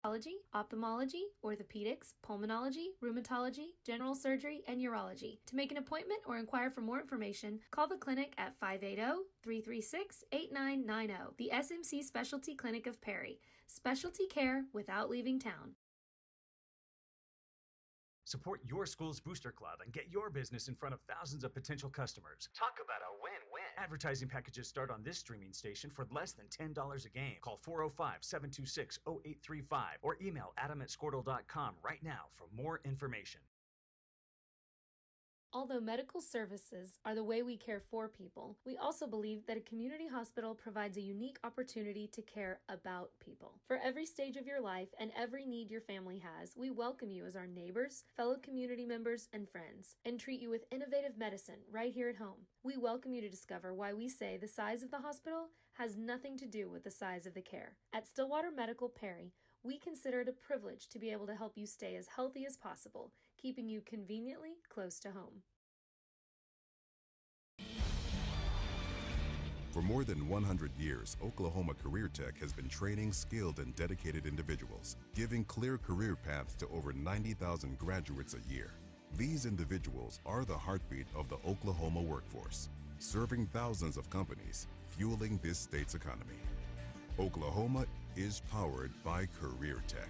ophthalmology, orthopedics, pulmonology, rheumatology, general surgery, and urology. To make an appointment or inquire for more information, call the clinic at 580-336-8990. The SMC Specialty Clinic of Perry. Specialty care without leaving town. Support your school's booster club and get your business in front of thousands of potential customers. Talk about a win-win. Advertising packages start on this streaming station for less than $10 a game. Call 405-726-0835 or email adam@squirtle.com right now for more information. Although medical services are the way we care for people, we also believe that a community hospital provides a unique opportunity to care about people. For every stage of your life and every need your family has, we welcome you as our neighbors, fellow community members, and friends, and treat you with innovative medicine right here at home. We welcome you to discover why we say the size of the hospital has nothing to do with the size of the care. At Stillwater Medical Perry, we consider it a privilege to be able to help you stay as healthy as possible, keeping you conveniently close to home. For more than 100 years, Oklahoma Career Tech has been training skilled and dedicated individuals, giving clear career paths to over 90,000 graduates a year. These individuals are the heartbeat of the Oklahoma workforce, serving thousands of companies, fueling this state's economy. Oklahoma is powered by Career Tech.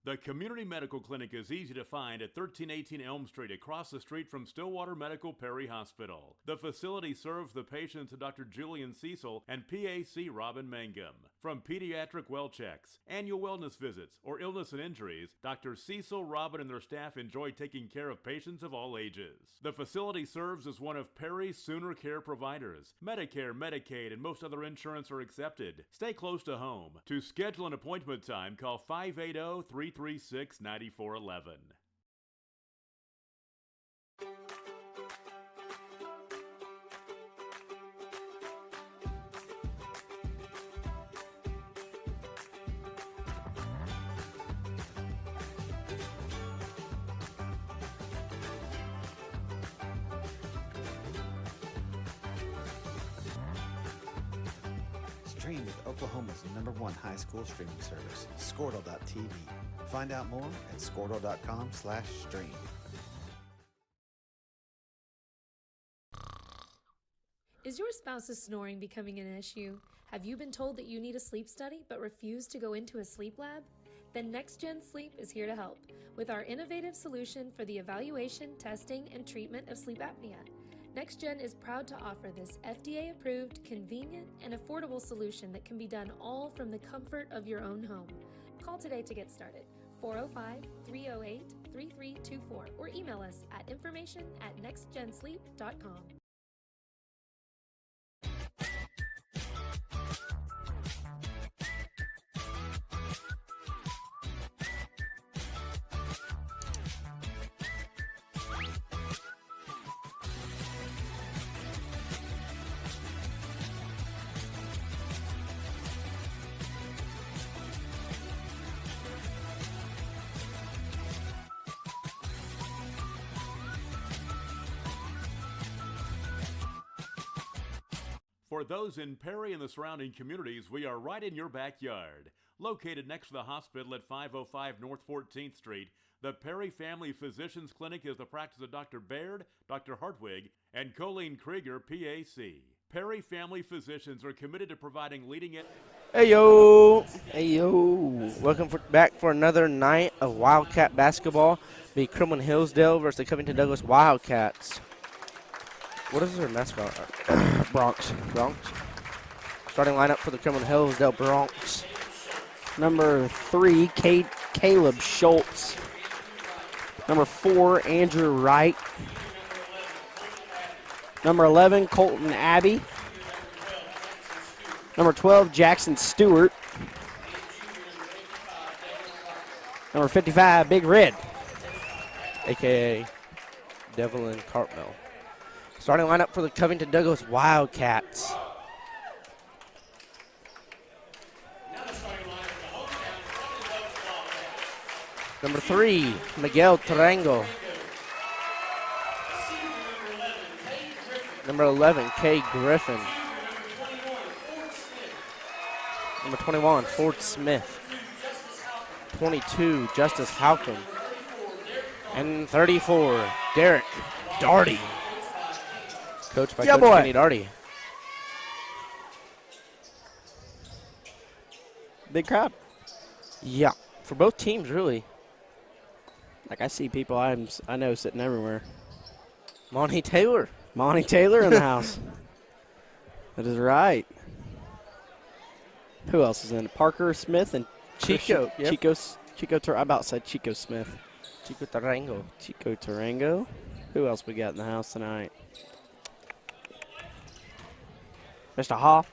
The Community Medical Clinic is easy to find at 1318 Elm Street, across the street from Stillwater Medical Perry Hospital. The facility serves the patients of Dr. Julian Cecil and PAC Robin Mangum. From pediatric well checks, annual wellness visits, or illness and injuries, Dr. Cecil, Robin, and their staff enjoy taking care of patients of all ages. The facility serves as one of Perry's Sooner Care providers. Medicare, Medicaid, and most other insurance are accepted. Stay close to home. To schedule an appointment time, call 580-336-9411. Stream with Oklahoma's #1 high school streaming service, Squirtle.tv. Find out more at squirtle.com/stream. Is your spouse's snoring becoming an issue? Have you been told that you need a sleep study but refuse to go into a sleep lab? Then NextGen Sleep is here to help with our innovative solution for the evaluation, testing, and treatment of sleep apnea. NextGen is proud to offer this FDA-approved, convenient, and affordable solution that can be done all from the comfort of your own home. Call today to get started, 405-308-3324, or email us at information@nextgensleep.com. For those in Perry and the surrounding communities, we are right in your backyard. Located next to the hospital at 505 North 14th Street, the Perry Family Physicians Clinic is the practice of Dr. Baird, Dr. Hartwig, and Colleen Krieger, PAC. Perry Family Physicians are committed to providing leading edge. Hey yo! Welcome back for another night of Wildcat basketball. Be Kremlin Hillsdale versus the Covington Douglas Wildcats. What is their mascot? Bronx. Starting lineup for the Kremlin Hillsdale Bronx. Number 3, Caleb Schultz. Number 4, Andrew Wright. Number 11, Colton Abbey. Number 12, Jackson Stewart. Number 55, Big Red, a.k.a. Devlin Cartmel. Starting lineup for the Covington Douglas Wildcats. Number 3, Miguel Tarango. Number 11, Kay Griffin. Number 21, Ford Smith. 22, Justice Halcomb. And 34, Derek Darty. Coached by Coach Kenny Darty. Big crowd. Yeah, for both teams, really. Like, I see people I know sitting everywhere. Monty Taylor. Monty Taylor in the house. That is right. Who else is in? Parker Smith and Chico. Yep. I about said Chico Smith. Chico Tarango. Chico Tarango. Who else we got in the house tonight? Mr. Hoff.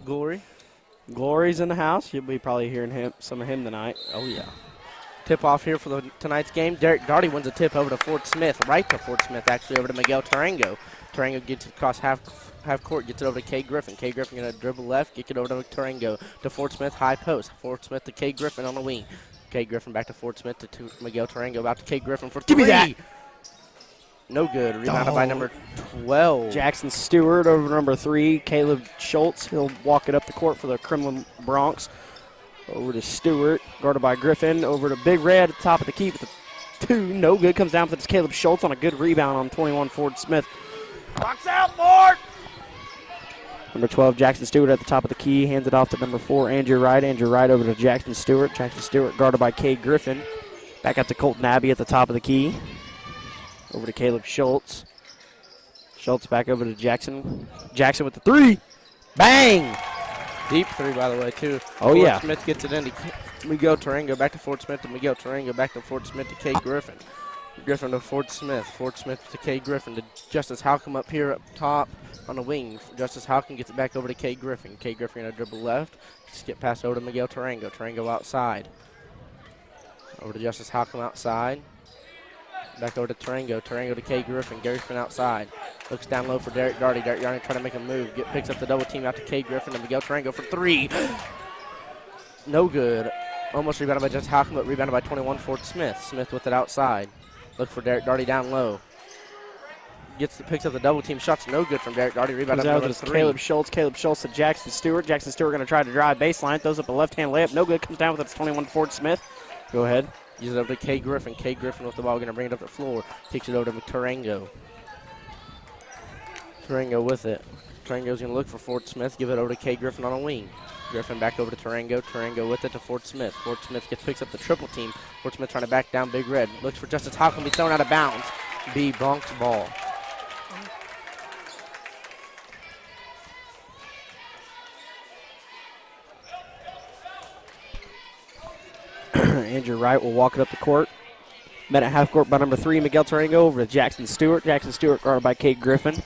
Glory. Glory's in the house. You'll be probably hearing some of him tonight. Oh, yeah. Tip off here for tonight's game. Derek Darty wins a tip over to Ford Smith. Right to Ford Smith, actually, over to Miguel Tarango. Tarango gets it across half court, gets it over to Kay Griffin. Kay Griffin going to dribble left, get it over to Tarango. To Ford Smith, high post. Ford Smith to Kay Griffin on the wing. Kay Griffin back to Ford Smith to Miguel Tarango. About to Kay Griffin for three. Give me that. No good. Rebounded by number 12. Jackson Stewart over number 3. Caleb Schultz. He'll walk it up the court for the Kremlin Bronx. Over to Stewart. Guarded by Griffin. Over to Big Red at the top of the key with the 2. No good. Comes down, but it's Caleb Schultz on a good rebound on 21 Ford Smith. Box out, Ford! Number 12, Jackson Stewart at the top of the key. Hands it off to number 4, Andrew Wright. Andrew Wright over to Jackson Stewart. Jackson Stewart guarded by Kay Griffin. Back up to Colton Abbey at the top of the key. Over to Caleb Schultz. Schultz back over to Jackson. Jackson with the 3. Bang! Deep 3, by the way, too. Oh, yeah. Ford Smith gets it in to Miguel Tarango. Back to Ford Smith to Miguel Tarango. Back to Ford Smith to Kay Griffin. Griffin to Ford Smith. Ford Smith to Kay Griffin. To Justice Halcomb up here up top on the wing. Justice Halcomb gets it back over to Kay Griffin. Kay Griffin going to dribble left. Skip pass over to Miguel Tarango. Tarango outside. Over to Justice Halcomb outside. Back over to Tarango. Tarango to Kay Griffin. Griffin outside. Looks down low for Derek Darty. Derek Darty trying to make a move. Picks up the double team out to Kay Griffin and Miguel Tarango for 3. No good. Almost rebounded by Justice Halcomb, but rebounded by 21 Ford Smith. Smith with it outside. Look for Derek Darty down low. Picks up the double team. Shots no good from Derek Darty. Rebounded by 3. Caleb Schultz. Caleb Schultz to Jackson Stewart. Jackson Stewart going to try to drive baseline. Throws up a left-hand layup. No good. Comes down with it. 21 Ford Smith. Go ahead. Uses it over to Kay Griffin. Kay Griffin with the ball. Going to bring it up the floor. Kicks it over to Tarango. Tarango with it. Tarango's going to look for Ford Smith. Give it over to Kay Griffin on a wing. Griffin back over to Tarango. Tarango with it to Ford Smith. Ford Smith picks up the triple team. Ford Smith trying to back down Big Red. Looks for Justice Halcomb. Be thrown out of bounds. B Bronx ball. Andrew Wright will walk it up the court. Met at half court by number 3, Miguel Tarango over to Jackson Stewart. Jackson Stewart guarded by Kate Griffin.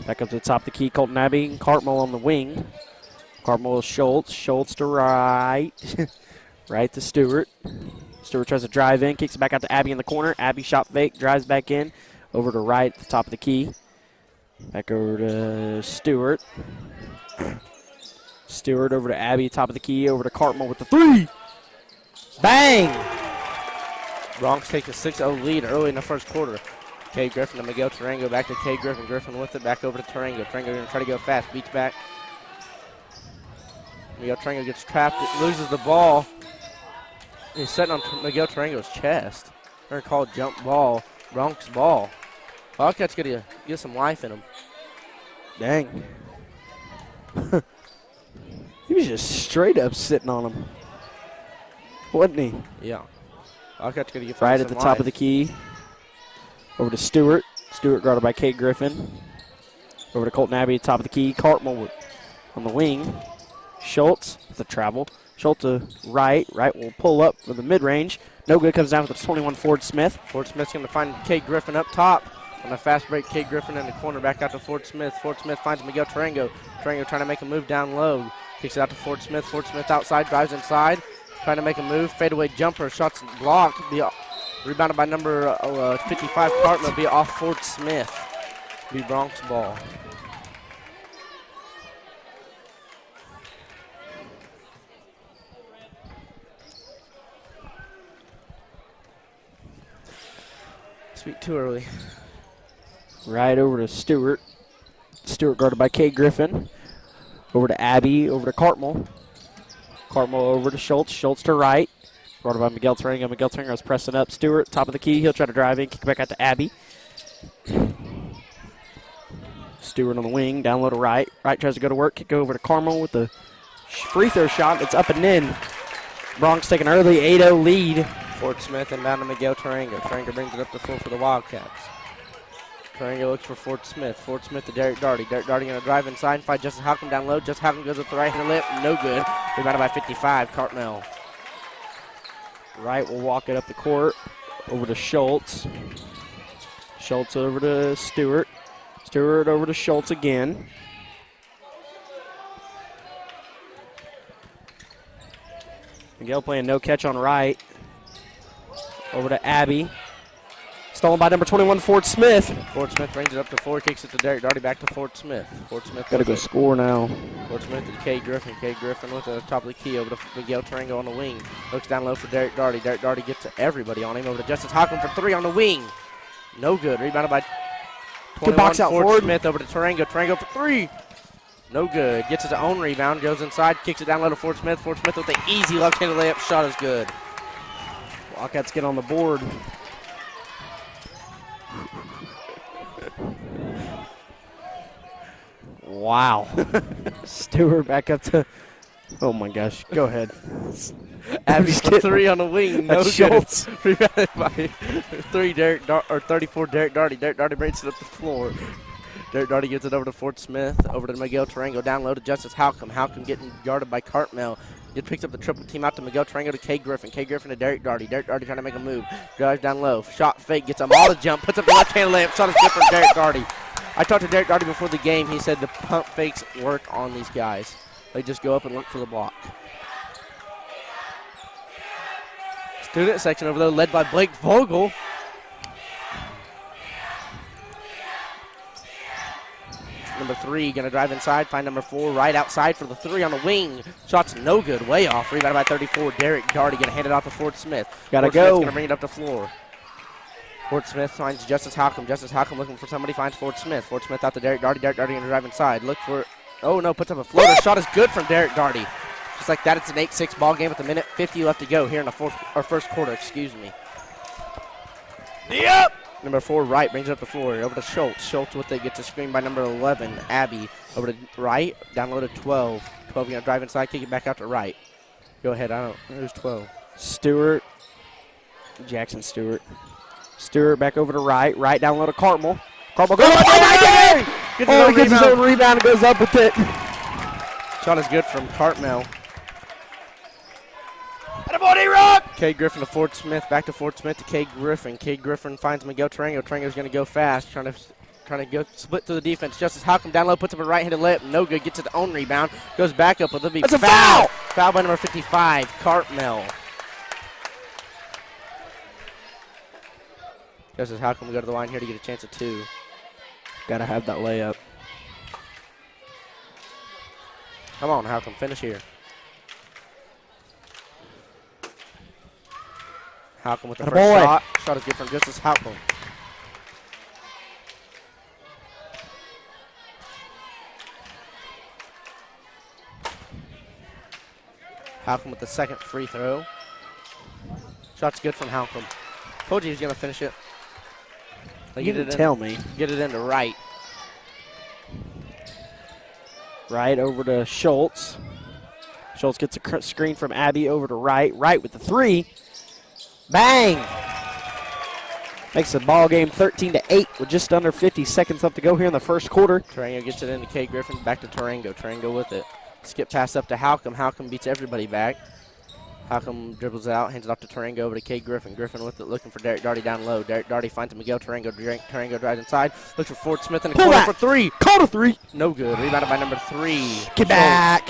Back up to the top of the key, Colton Abbey. Cartmel on the wing. Cartmel is Schultz. Schultz to Wright. Right to Stewart. Stewart tries to drive in, kicks it back out to Abbey in the corner. Abbey shot fake, drives back in. Over to Wright at the top of the key. Back over to Stewart. Stewart over to Abbey, top of the key. Over to Cartmel with the 3. Bang! Bronx takes a 6-0 lead early in the first quarter. Kay Griffin to Miguel Tarango. Back to Kay Griffin. Griffin with it. Back over to Tarango. Tarango going to try to go fast. Beats back. Miguel Tarango gets trapped. Loses the ball. He's sitting on Miguel Tarango's chest. They're going to call jump ball. Bronx ball. Wildcats going to get some life in him. Dang. He was just straight up sitting on him. Wasn't he? Yeah. Wildcats going to get right at the top of the key. Over to Stewart. Stewart guarded by Kate Griffin. Over to Colton Abbey, top of the key. Cartmel on the wing. Schultz with the travel. Schultz to Wright. Wright will pull up for the mid-range. No good. Comes down with the 21 Ford Smith. Ford Smith's going to find Kate Griffin up top. On a fast break, Kate Griffin in the corner. Back out to Ford Smith. Ford Smith finds Miguel Tarango. Tarango trying to make a move down low. Kicks it out to Ford Smith. Ford Smith outside. Drives inside. Trying to make a move. Fadeaway jumper. Shots blocked. Rebounded by number 55, Cartman. Be off Ford Smith. Be Bronx ball. Sweet too early. Right over to Stewart. Stewart guarded by Kay Griffin. Over to Abby, over to Cartmel. Cartmel over to Schultz. Schultz to right. Guarded by Miguel Tarango. Miguel Tarango is pressing up. Stewart, top of the key. He'll try to drive in, kick back out to Abby. Stewart on the wing, down low to right. Right tries to go to work, kick over to Carmel with the free throw shot. It's up and in. Bronx take an early 8-0 lead. Fort Smith and down to Miguel Tarango. Tarango brings it up the floor for the Wildcats. Tarango looks for Fort Smith. Fort Smith to Derek Darty. Derek Darty going to drive inside and fight Justice Halcomb down low. Justice Halcomb goes up the right hand lip. No good. Rebounded by 55. Cartmel. Wright will walk it up the court. Over to Schultz. Schultz over to Stewart. Stewart over to Schultz again. Miguel playing no catch on right. Over to Abby. Stolen by number 21, Fort Smith. Fort Smith brings it up to 4, kicks it to Derek Darty, back to Fort Smith. Fort Smith got to go score now. Fort Smith to Kay Griffin. Kay Griffin with the top of the key over to Miguel Tarango on the wing. Looks down low for Derek Darty. Derek Darty gets to everybody on him. Over to Justice Halcomb for 3 on the wing. No good. Rebounded by 21. Good box out Fort forward. Smith over to Tarango. Tarango for 3. No good. Gets his own rebound. Goes inside. Kicks it down low to Fort Smith. Fort Smith with the easy left-handed layup. Shot is good. Wildcats get on the board. Wow. Stewart back up to, oh my gosh, go ahead. Abby's for 3 on the wing. No good. Schultz. Rebounded by 34 Derek Darty. Derek Darty brings it up the floor. Derek Darty gets it over to Fort Smith. Over to Miguel Tarango. Down low to Justice Halcomb. Halcomb getting guarded by Cartmel. It picks up the triple team out to Miguel Tarango to Kay Griffin. Kay Griffin to Derek Darty. Derek Darty trying to make a move. Drives down low. Shot fake. Gets a auto jump. Puts up the left-hand layup. Shot is good from Derek Darty. I talked to Derek Darty before the game. He said the pump fakes work on these guys. They just go up and look for the block. Student section over there led by Blake Vogel. Number 3 going to drive inside, find number 4 right outside for the 3 on the wing. Shot's no good, way off. Rebounded by 34. Derek Darty going to hand it off to Fort Smith. Gotta Fort go. Smith's going to bring it up the floor. Fort Smith finds Justice Halcomb. Justice Halcomb looking for somebody, finds Fort Smith. Fort Smith out to Derek Darty. Derek Darty going to drive inside. Look for, oh no, puts up a floater. Shot is good from Derek Darty. Just like that, it's an 8-6 ball game with a minute 50 left to go here in the first quarter, excuse me. Yep. Number 4, Wright brings it up the floor. Over to Schultz. Schultz with it, gets a screen by number 11, Abby. Over to Wright, down low to 12. 12 going to drive inside, kick it back out to Wright. Go ahead, I don't know. Who's 12? Stewart. Jackson Stewart. Stewart back over to Wright. Wright down low to Cartmel. Cartmel goes up. Oh, he gets his own rebound and goes up with it. Shot is good from Cartmel. Kay Griffin to Fort Smith, back to Fort Smith to Kay Griffin. Kay Griffin finds Miguel Tarango. Tarango's going to go fast, trying to go split through the defense. Justice Halcomb down low, puts up a right-handed layup, no good. Gets his own rebound, goes back up with a big That's a foul. Foul by number 55, Cartmel. Justice Halcomb will go to the line here to get a chance at 2. Gotta have that layup. Come on, Halcomb, finish here. Halcomb with the first shot. Shot is good from Justice Halcomb. Halcomb with the second free throw. Shot's good from Halcomb. Told you he was going to finish it. You didn't tell me. Get it into Wright. Wright over to Schultz. Schultz gets a screen from Abby over to Wright. Wright with the 3. Bang! Makes the ball game 13-8 with just under 50 seconds left to go here in the first quarter. Tarango gets it into Kay Griffin. Back to Tarango. Tarango with it. Skip pass up to Halcomb. Halcomb beats everybody back. Halcomb dribbles it out, hands it off to Tarango over to Kay Griffin. Griffin with it, looking for Derek Darty down low. Derek Darty finds Miguel Tarango. Tarango drives inside, looks for Fort Smith in the corner for 3. Call to 3. No good. Rebounded by number 3. Get back.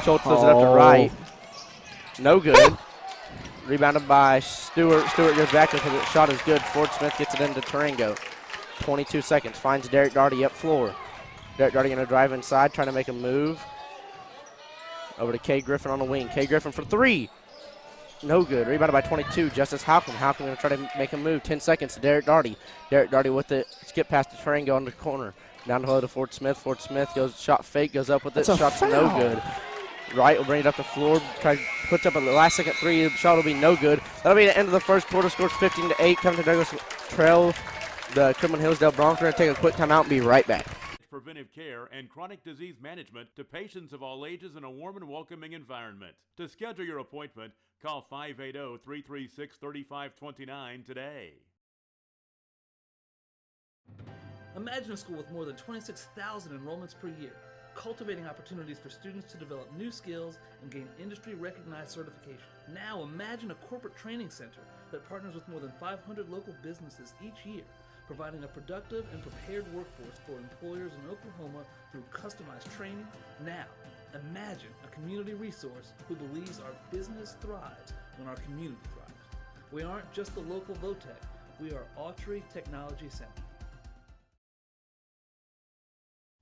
Schultz throws it up to Wright. No good. Rebounded by Stewart. Stewart goes back because the shot is good. Fort Smith gets it into Tarango. 22 seconds. Finds Derek Darty up floor. Derek Darty going to drive inside, trying to make a move. Over to Kay Griffin on the wing. Kay Griffin for 3. no good. Rebounded by 22, Justice Halcomb. Halcomb going to try to make a move. 10 seconds to Derek Darty. Derek Darty with it. Skip past the Tarango on the corner. Down the low to Ford Smith. Ford Smith goes, shot fake, goes up with it. Shot's no good. Wright will bring it up the floor. Puts up a last second three. The shot will be no good. That'll be the end of the first quarter. Scores 15-8. Covington Douglas trail the Kremlin Hillsdale Broncs. We're going to take a quick timeout and be right back. Preventive care and chronic disease management to patients of all ages in a warm and welcoming environment. To schedule your appointment, call 580-336-3529 today. Imagine a school with more than 26,000 enrollments per year, cultivating opportunities for students to develop new skills and gain industry-recognized certification. Now imagine a corporate training center that partners with more than 500 local businesses each year, providing a productive and prepared workforce for employers in Oklahoma through customized training. Now, imagine a community resource who believes our business thrives when our community thrives. We aren't just the local VOTEC, we are Autry Technology Center.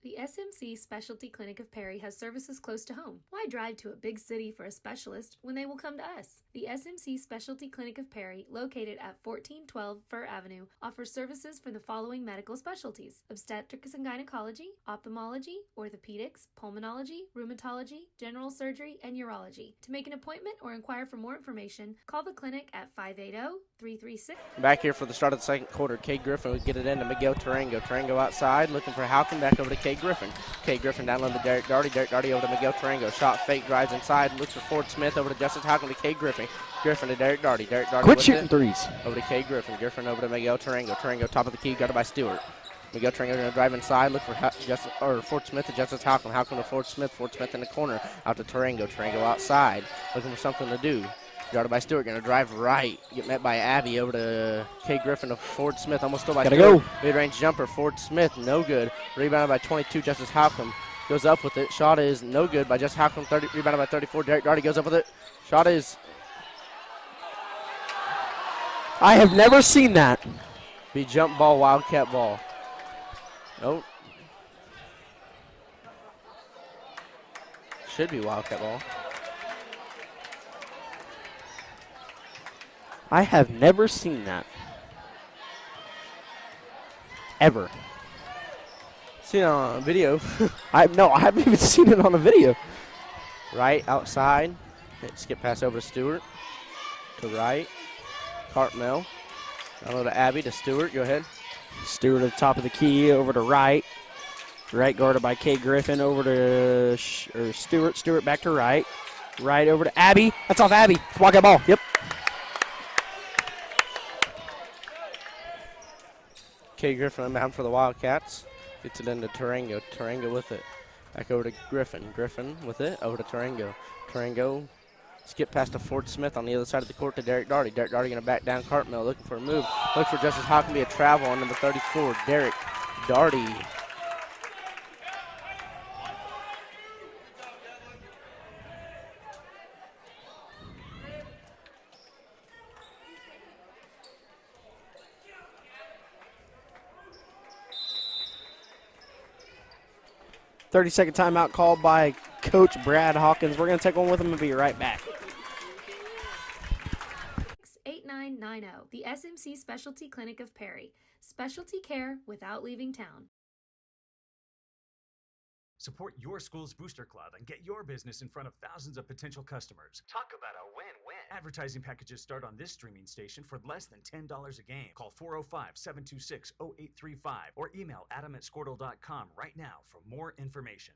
The SMC Specialty Clinic of Perry has services close to home. Why drive to a big city for a specialist when they will come to us? The SMC Specialty Clinic of Perry, located at 1412 Fir Avenue, offers services for the following medical specialties: obstetrics and gynecology, ophthalmology, orthopedics, pulmonology, rheumatology, general surgery, and urology. To make an appointment or inquire for more information, call the clinic at 580-336. Back here for the start of the second quarter, Kay Griffin will get it into Miguel Tarango. Tarango outside, looking for Halcomb, back over to Kay Griffin. Kay Griffin down low to Derek Darty. Derek Darty over to Miguel Tarango. Shot fake, drives inside, looks for Ford Smith, over to Justice Halcomb to Kay Griffin. Griffin to Derek Darty. Derek Darty Quit shooting threes. Over to Kay Griffin. Griffin over to Miguel Tarango. Tarango top of the key, got it by Stewart. Miguel Tarango going to drive inside, look for Ford Smith to Justice Halcomb. Halcomb to Ford Smith. Ford Smith in the corner, out to Tarango. Tarango outside, looking for something to do. Guarded by Stewart, going to drive right. Get met by Abby, over to Kay Griffin to Ford Smith. Almost stole by Gotta Stewart. go. Mid-range jumper, Ford Smith, no good. Rebounded by 22, Justice Halcomb. Goes up with it. Shot is no good by Justice Halcomb. Rebounded by 34. Derek Darty goes up with it. Shot is... I have never seen that. Be jump ball, Wildcat ball. Nope. Should be Wildcat ball. I have never seen that. Ever. Seen it on video. I haven't even seen it on a video. Right outside. Skip pass over to Stewart. To right. Cartmel. Down low to Abby to Stewart. Go ahead. Stewart at the top of the key, over to right. Right guarded by Kay Griffin, over to Stewart. Stewart back to right. Right over to Abby. That's off Abby. Walk that ball. Yep. Kay Griffin bound for the Wildcats. Gets it into Tarango. Tarango with it. Back over to Griffin. Griffin with it. Over to Tarango. Tarango. Skip past to Ford Smith on the other side of the court to Derek Darty. Derek Darty going to back down Cartmel, looking for a move. Look for Justice Hawk, be a travel on number 34, Derek Darty. Thirty-second timeout called by Coach Brad Hawkins. We're going to take one with him and be right back. 8990, the SMC Specialty Clinic of Perry. Specialty care without leaving town. Support your school's booster club and get your business in front of thousands of potential customers. Talk about a win-win. Advertising packages start on this streaming station for less than $10 a game. Call 405-726-0835 or email adam@squirtle.com right now for more information.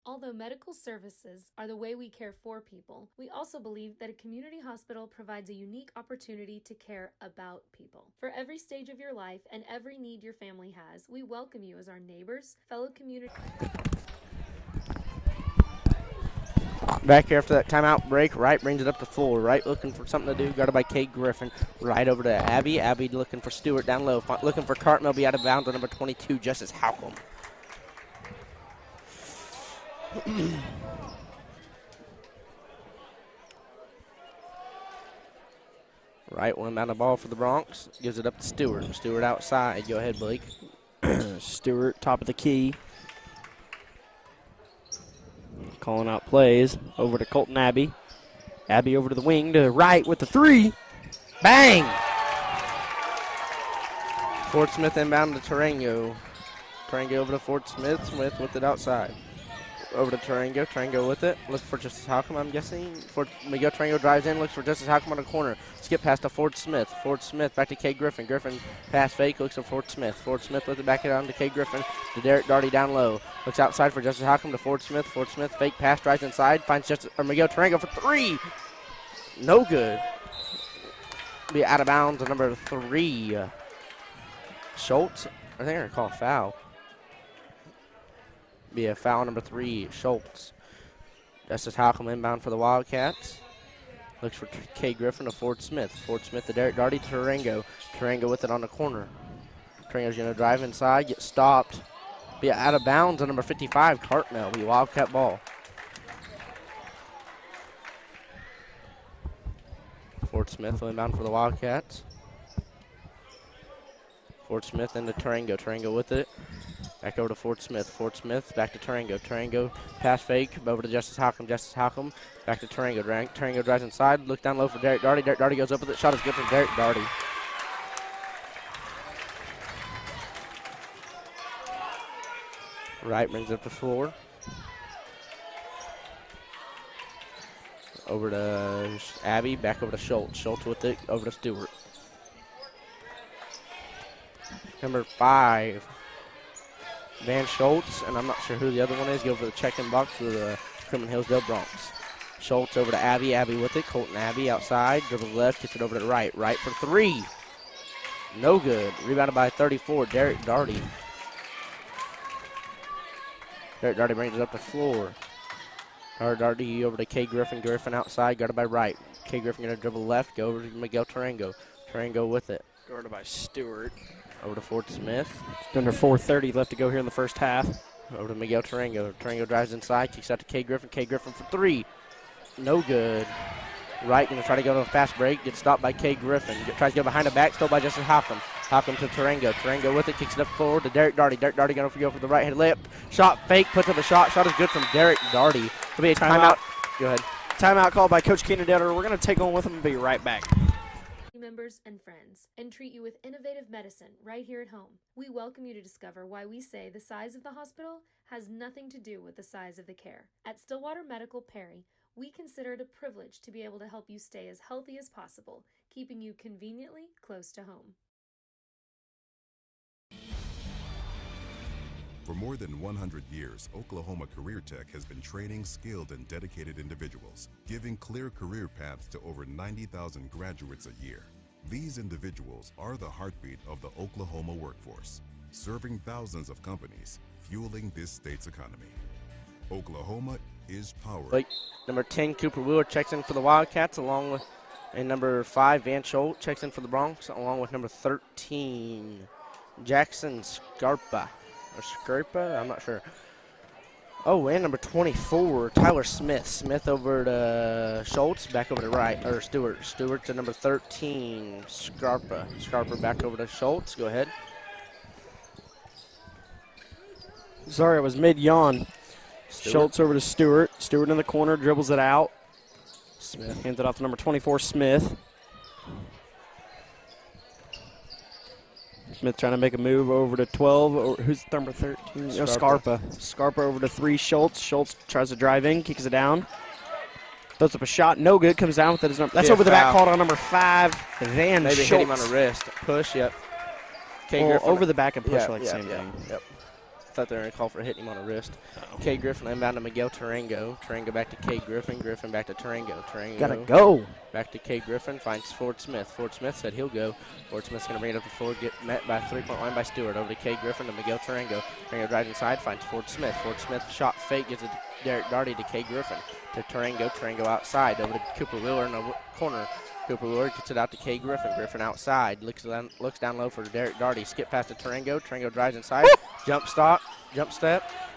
Although medical services are the way we care for people, we also believe that a community hospital provides a unique opportunity to care about people. For every stage of your life and every need your family has, we welcome you as our neighbors, fellow community. Back here after that timeout break, Wright brings it up the floor. Wright looking for something to do, guarded by Kate Griffin. Right over to Abby. Abby looking for Stewart down low. Looking for Cartmel, be out of bounds on number 22, Justice Halcomb. Right one out of ball for the Broncs. Gives it up to Stewart. Stewart outside. Go ahead, Blake. Stewart, top of the key. Calling out plays. Over to Colton Abbey. Abby over to the wing to right with the 3. Bang! Fort Smith inbound to Tarango. Tarango over to Fort Smith. Smith with it outside. Over to Tarango. Tarango with it. Looking for Justice Halcomb, I'm guessing. Miguel Tarango drives in. Looks for Justice Halcomb on the corner. Skip pass to Fort Smith. Fort Smith back to Kay Griffin. Griffin pass fake. Looks for Fort Smith. Fort Smith with it back down to Kay Griffin. To Derek Darty down low. Looks outside for Justice Halcomb to Fort Smith. Fort Smith fake pass. Drives inside. Finds Miguel Tarango for 3. No good. Be out of bounds to number 3. Schultz. I think they're going to call a foul. Be a foul number 3, Schultz. Justice Halcomb inbound for the Wildcats. Looks for Kay Griffin to Fort Smith. Fort Smith to Derek Darty to Tarango. Tarango with it on the corner. Tarango's going to drive inside, get stopped. Be out of bounds on number 55, Cartmel. Be Wildcat ball. Fort Smith will inbound for the Wildcats. Fort Smith into Tarango. Tarango with it. Back over to Fort Smith. Fort Smith back to Tarango. Tarango pass fake over to Justice Halcomb. Justice Halcomb back to Tarango. Tarango drives inside. Look down low for Derek Darty. Derek Darty goes up with it. Shot is good from Derek Darty. Wright brings it up the floor. Over to Abby. Back over to Schultz. Schultz with it. Over to Stewart. Number 5. Van Schultz, and I'm not sure who the other one is. Go for the check-in box for the Kremlin Hillsdale Bronx. Schultz over to Abby. Abby with it. Colton Abby outside. Dribble left. Gets it over to the right. Right for 3. No good. Rebounded by 34. Derek Darty. Derek Darty brings it up the floor. Darty over to Kay Griffin. Griffin outside. Guarded by Wright. Kay Griffin going to dribble left. Go over to Miguel Tarango. Tarango with it. Guarded by Stewart. Over to Fort Smith. It's under 4:30 left to go here in the first half. Over to Miguel Tarango. Tarango drives inside, kicks out to Kay Griffin. Kay Griffin for 3. No good. Wright going to try to go to a fast break. Gets stopped by Kay Griffin. Tries to go behind the back, stole by Justice Halcomb. Halcomb to Tarango. Tarango with it, kicks it up forward to Derek Darty. Derek Darty going to go for the right-handed layup. Shot fake, puts up a shot. Shot is good from Derek Darty. It'll be a timeout. Go ahead. Timeout called by Coach Keenan Delder. We're going to take on with him and be right back. Members and friends, and treat you with innovative medicine right here at home. We welcome you to discover why we say the size of the hospital has nothing to do with the size of the care. At Stillwater Medical Perry, we consider it a privilege to be able to help you stay as healthy as possible, keeping you conveniently close to home. For more than 100 years, Oklahoma Career Tech has been training skilled and dedicated individuals, giving clear career paths to over 90,000 graduates a year. These individuals are the heartbeat of the Oklahoma workforce, serving thousands of companies, fueling this state's economy. Oklahoma is powered. Number 10, Cooper Wheeler checks in for the Wildcats, along with, and number 5, Van Schultz checks in for the Bronx, along with number 13, Jackson Scarpa. Or Scarpa? I'm not sure. Oh, and number 24, Tyler Smith. Smith over to Schultz, back over to right, or Stewart. Stewart to number 13, Scarpa. Scarpa back over to Schultz. Go ahead. Sorry, I was mid-yawn. Schultz over to Stewart. Stewart in the corner, dribbles it out. Smith. Hands it off to number 24, Smith. Smith trying to make a move over to 12. Or who's number 13? Scarpa. Scarpa. Scarpa over to 3, Schultz. Schultz tries to drive in, kicks it down. Throws up a shot, no good. Comes down with it. That's over the back called on number 5, Van Maybe Schultz. hit him on the wrist. Push, yep. Well, over the back and push like the same thing. Yep. Thought they were going to call for hitting him on the wrist. Kay Griffin inbound to Miguel Tarango. Tarango back to Kay Griffin. Griffin back to Tarango. Tarango Gotta go. Back to Kay Griffin. Finds Fort Smith. Fort Smith said he'll go. Fort Smith's going to bring it up the floor. Get met by 3-point line by Stewart. Over to Kay Griffin to Miguel Tarango. Tarango drives inside. Finds Fort Smith. Fort Smith shot fake. Gives it to Derek Darty to Kay Griffin. To Tarango. Tarango outside. Over to Cooper Wheeler in the corner. Cooper Wheeler gets it out to Kay Griffin. Griffin outside. Looks down low for Derek Darty. Skip past to Tarango. Tarango drives inside. Jump step.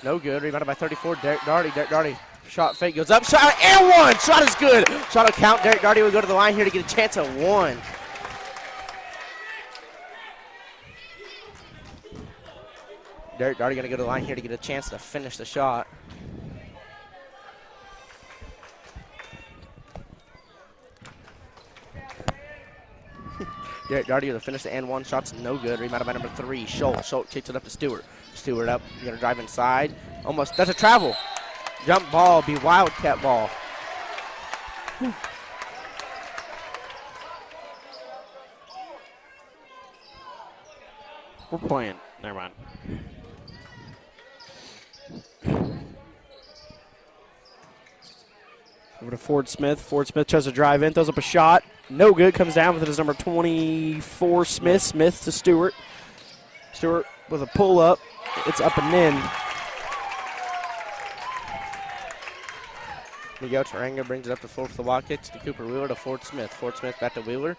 No good. Rebounded by 34. Derek Darty. Derek Darty. Shot fake goes up. Shot and 1. Shot is good. Shot will count. Derek Darty will go to the line here to get a chance at 1. Derek Darty going to go to the line here to get a chance to finish the shot. Derek Darty with a finish the and one. Shots no good. Rebounded by number 3, Schultz. Schultz kicks it up to Stewart. Stewart up. Going to drive inside. Almost. That's a travel. Jump ball. Be Wildcat ball. We're playing. Never mind. Over to Ford Smith. Ford Smith tries to drive in, throws up a shot. No good. Comes down with it as number 24, Smith. Smith to Stewart. Stewart with a pull up. It's up and in. Miguel Tarango brings it up to full for the Wildcats to Cooper Wheeler to Ford Smith. Ford Smith back to Wheeler.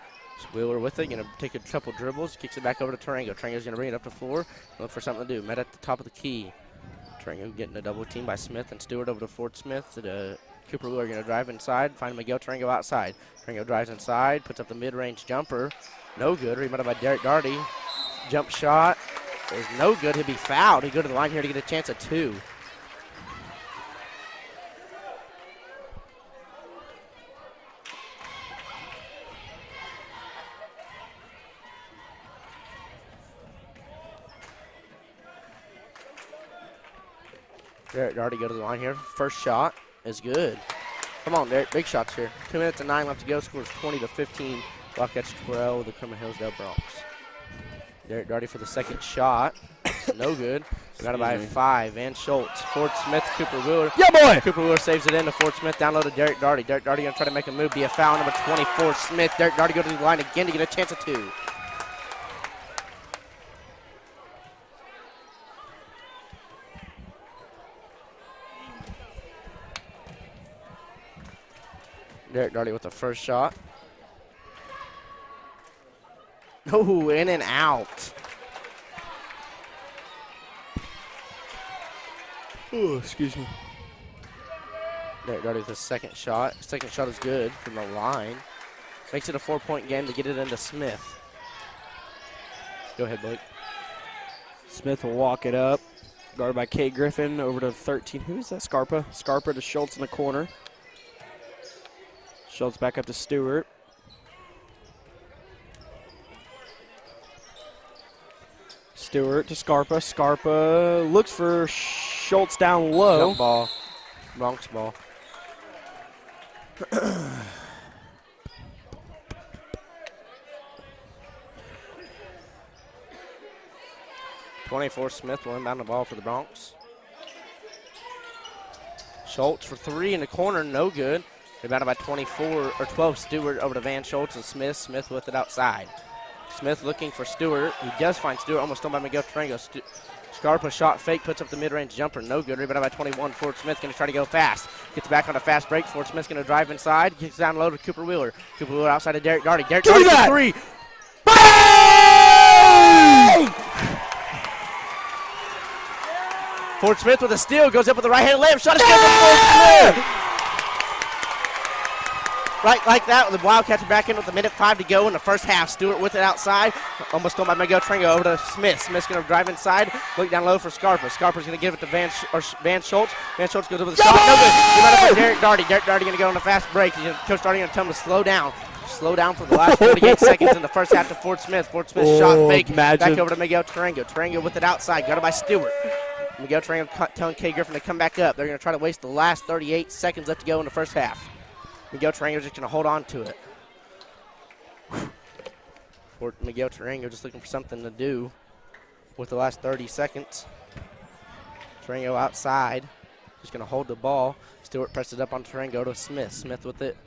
Wheeler with it, going to take a couple dribbles, kicks it back over to Tarango. Tarango's going to bring it up to floor, look for something to do. Met at the top of the key. Tarango getting a double team by Smith and Stewart over to Ford Smith. To Cooper Wheeler going to drive inside, find Miguel Tarango outside. Tarango drives inside, puts up the mid-range jumper. No good, rebounded by Derek Darty. Jump shot is no good. He'll be fouled. He'll go to the line here to get a chance at 2. Derek Darty go to the line here. First shot is good. Come on, Derek. Big shots here. 2 minutes and 9 left to go. Scores 20-15. Wildcats 12. The Kremlin Hillsdale Bronx. Derek Darty for the second shot. No good. Got it by 5. Van Schultz. Ford Smith, Cooper Wheeler. Yeah, boy! Cooper Wheeler saves it in to Ford Smith. Down low to Derek Darty. Derek Darty going to try to make a move. Be a foul. Number 24, Smith. Derek Darty go to the line again to get a chance at 2. Derek Darty with the first shot. Oh, in and out. Oh, excuse me. Derek Darty with the second shot. Second shot is good from the line. Makes it a 4-point game to get it into Smith. Go ahead, Blake. Smith will walk it up. Guarded by Kate Griffin over to 13. Who is that? Scarpa. Scarpa to Schultz in the corner. Schultz back up to Stewart. Stewart to Scarpa. Scarpa looks for Schultz down low. Jump ball. Bronx ball. (24) Smith will inbound the ball for the Bronx. Schultz for 3 in the corner, no good. Rebounded by 12 Stewart over to Van Schultz and Smith. Smith with it outside. Smith looking for Stewart. He does find Stewart, almost thrown by Miguel Tarango. Scarpa shot fake, puts up the mid-range jumper, no good. Rebounded by 21. Ford Smith going to try to go fast. Gets back on a fast break. Ford Smith's going to drive inside. Kicks down low to Cooper Wheeler. Cooper Wheeler outside of Derek Darty. Derek Darty for 3. Bang! Ford Smith with a steal, goes up with the right-hand layup. Shot is good for Ford Smith. Like that, the Wildcats are back in with a minute 5 to go in the first half. Stewart with it outside. Almost thrown by Miguel Tarango over to Smith. Smith's going to drive inside. Look down low for Scarpa. Scarpa's going to give it to Van Schultz. Van Schultz goes over the shot. No good. Rebounded by Derek Darty. Derek Darty going to go on a fast break. Coach Darty going to tell him to slow down. Slow down for the last 48 seconds in the first half to Ford Smith. Ford Smith shot fake. Back over to Miguel Tarango. Tarango with it outside. Got it by Stewart. Miguel Tarango telling Kay Griffin to come back up. They're going to try to waste the last 38 seconds left to go in the first half. Miguel Tarango's just going to hold on to it. Miguel Tarango just looking for something to do with the last 30 seconds. Tarango outside. Just going to hold the ball. Stewart presses it up on Tarango to Smith. Smith with it.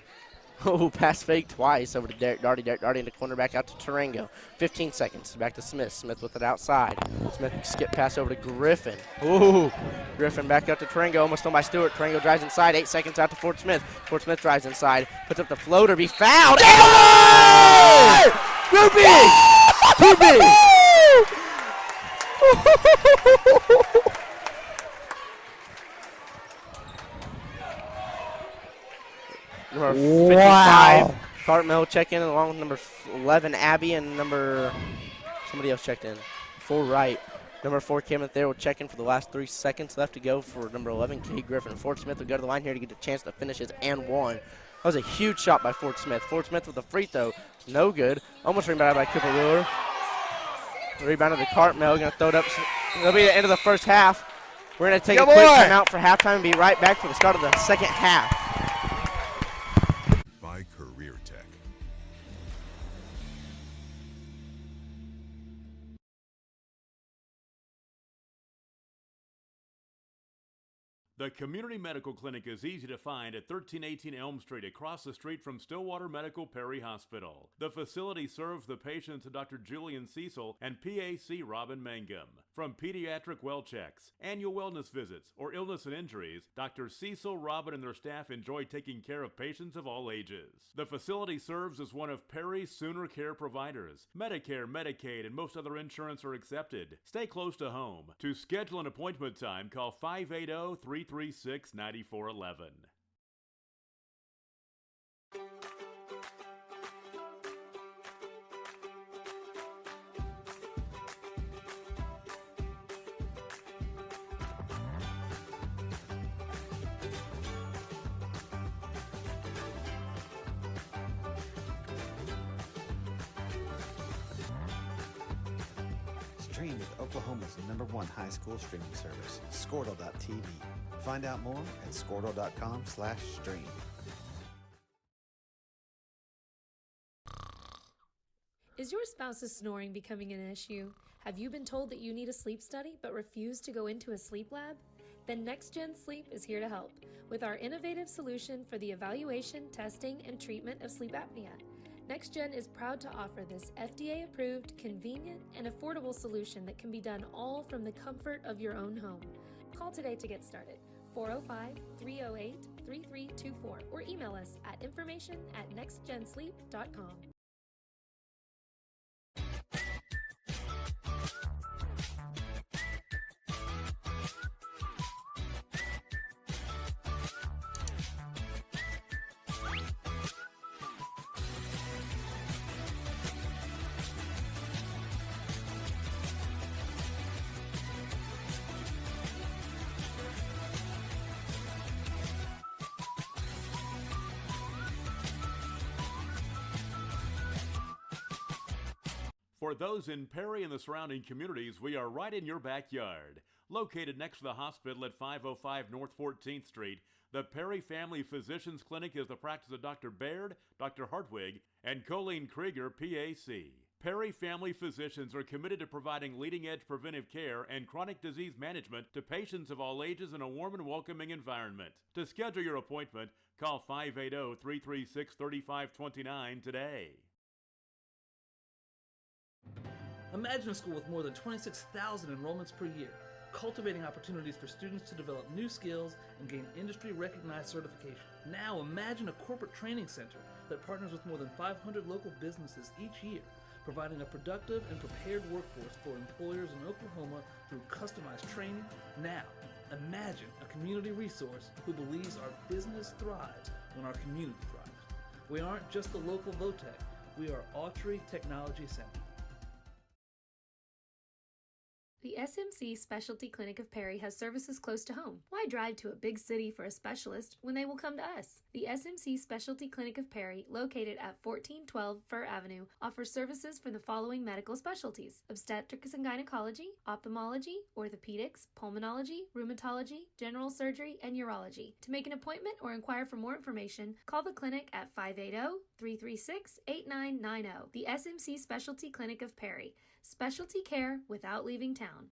Oh, pass fake twice over to Derek Darty. Derek Darty in the corner back out to Tarango. 15 seconds. Back to Smith. Smith with it outside. Smith skip pass over to Griffin. Ooh. Griffin back out to Tarango. Almost thrown by Stewart. Tarango drives inside. 8 seconds out to Fort Smith. Fort Smith drives inside. Puts up the floater. Be fouled. Ruby! Ruby! Number 55, wow. Cartmel check in along with number 11, Abby, and somebody else checked in. Full right. Number 4, Kenneth there will check in for the last 3 seconds left to go for number 11, Kate Griffin. Fort Smith will go to the line here to get a chance to finish his and one. That was a huge shot by Ford Smith. Ford Smith with a free throw. No good. Almost rebounded by Cooper Wheeler. Rebounded to Cartmel. Going to throw it up. It'll be the end of the first half. We're going to take a quick timeout for halftime and be right back for the start of the second half. By Career Tech. The Community Medical Clinic is easy to find at 1318 Elm Street, across the street from Stillwater Medical Perry Hospital. The facility serves the patients of Dr. Julian Cecil and PAC Robin Mangum. From pediatric well checks, annual wellness visits, or illness and injuries, Dr. Cecil, Robin, and their staff enjoy taking care of patients of all ages. The facility serves as one of Perry's Sooner Care providers. Medicare, Medicaid, and most other insurance are accepted. Stay close to home. To schedule an appointment time, call 580-336-9411. Stream with Oklahoma's #1 high school streaming service, Squirtle.tv. Find out more at Squirtle.com/stream. Is your spouse's snoring becoming an issue? Have you been told that you need a sleep study but refuse to go into a sleep lab? Then Next Gen Sleep is here to help with our innovative solution for the evaluation, testing, and treatment of sleep apnea. Next Gen is proud to offer this FDA-approved, convenient, and affordable solution that can be done all from the comfort of your own home. Call today to get started. 405-308-3324 or email us at information@nextgensleep.com. For those in Perry and the surrounding communities, we are right in your backyard. Located next to the hospital at 505 North 14th Street, the Perry Family Physicians Clinic is the practice of Dr. Baird, Dr. Hartwig, and Colleen Krieger, PAC. Perry Family Physicians are committed to providing leading-edge preventive care and chronic disease management to patients of all ages in a warm and welcoming environment. To schedule your appointment, call 580-336-3529 today. Imagine a school with more than 26,000 enrollments per year, cultivating opportunities for students to develop new skills and gain industry-recognized certification. Now imagine a corporate training center that partners with more than 500 local businesses each year, providing a productive and prepared workforce for employers in Oklahoma through customized training. Now, imagine a community resource who believes our business thrives when our community thrives. We aren't just the local VOTEC, we are Autry Technology Center. The SMC Specialty Clinic of Perry has services close to home. Why drive to a big city for a specialist when they will come to us? The SMC Specialty Clinic of Perry, located at 1412 Fir Avenue, offers services for the following medical specialties: obstetrics and gynecology, ophthalmology, orthopedics, pulmonology, rheumatology, general surgery, and urology. To make an appointment or inquire for more information, call the clinic at 580-336-8990. The SMC Specialty Clinic of Perry. Specialty care without leaving town.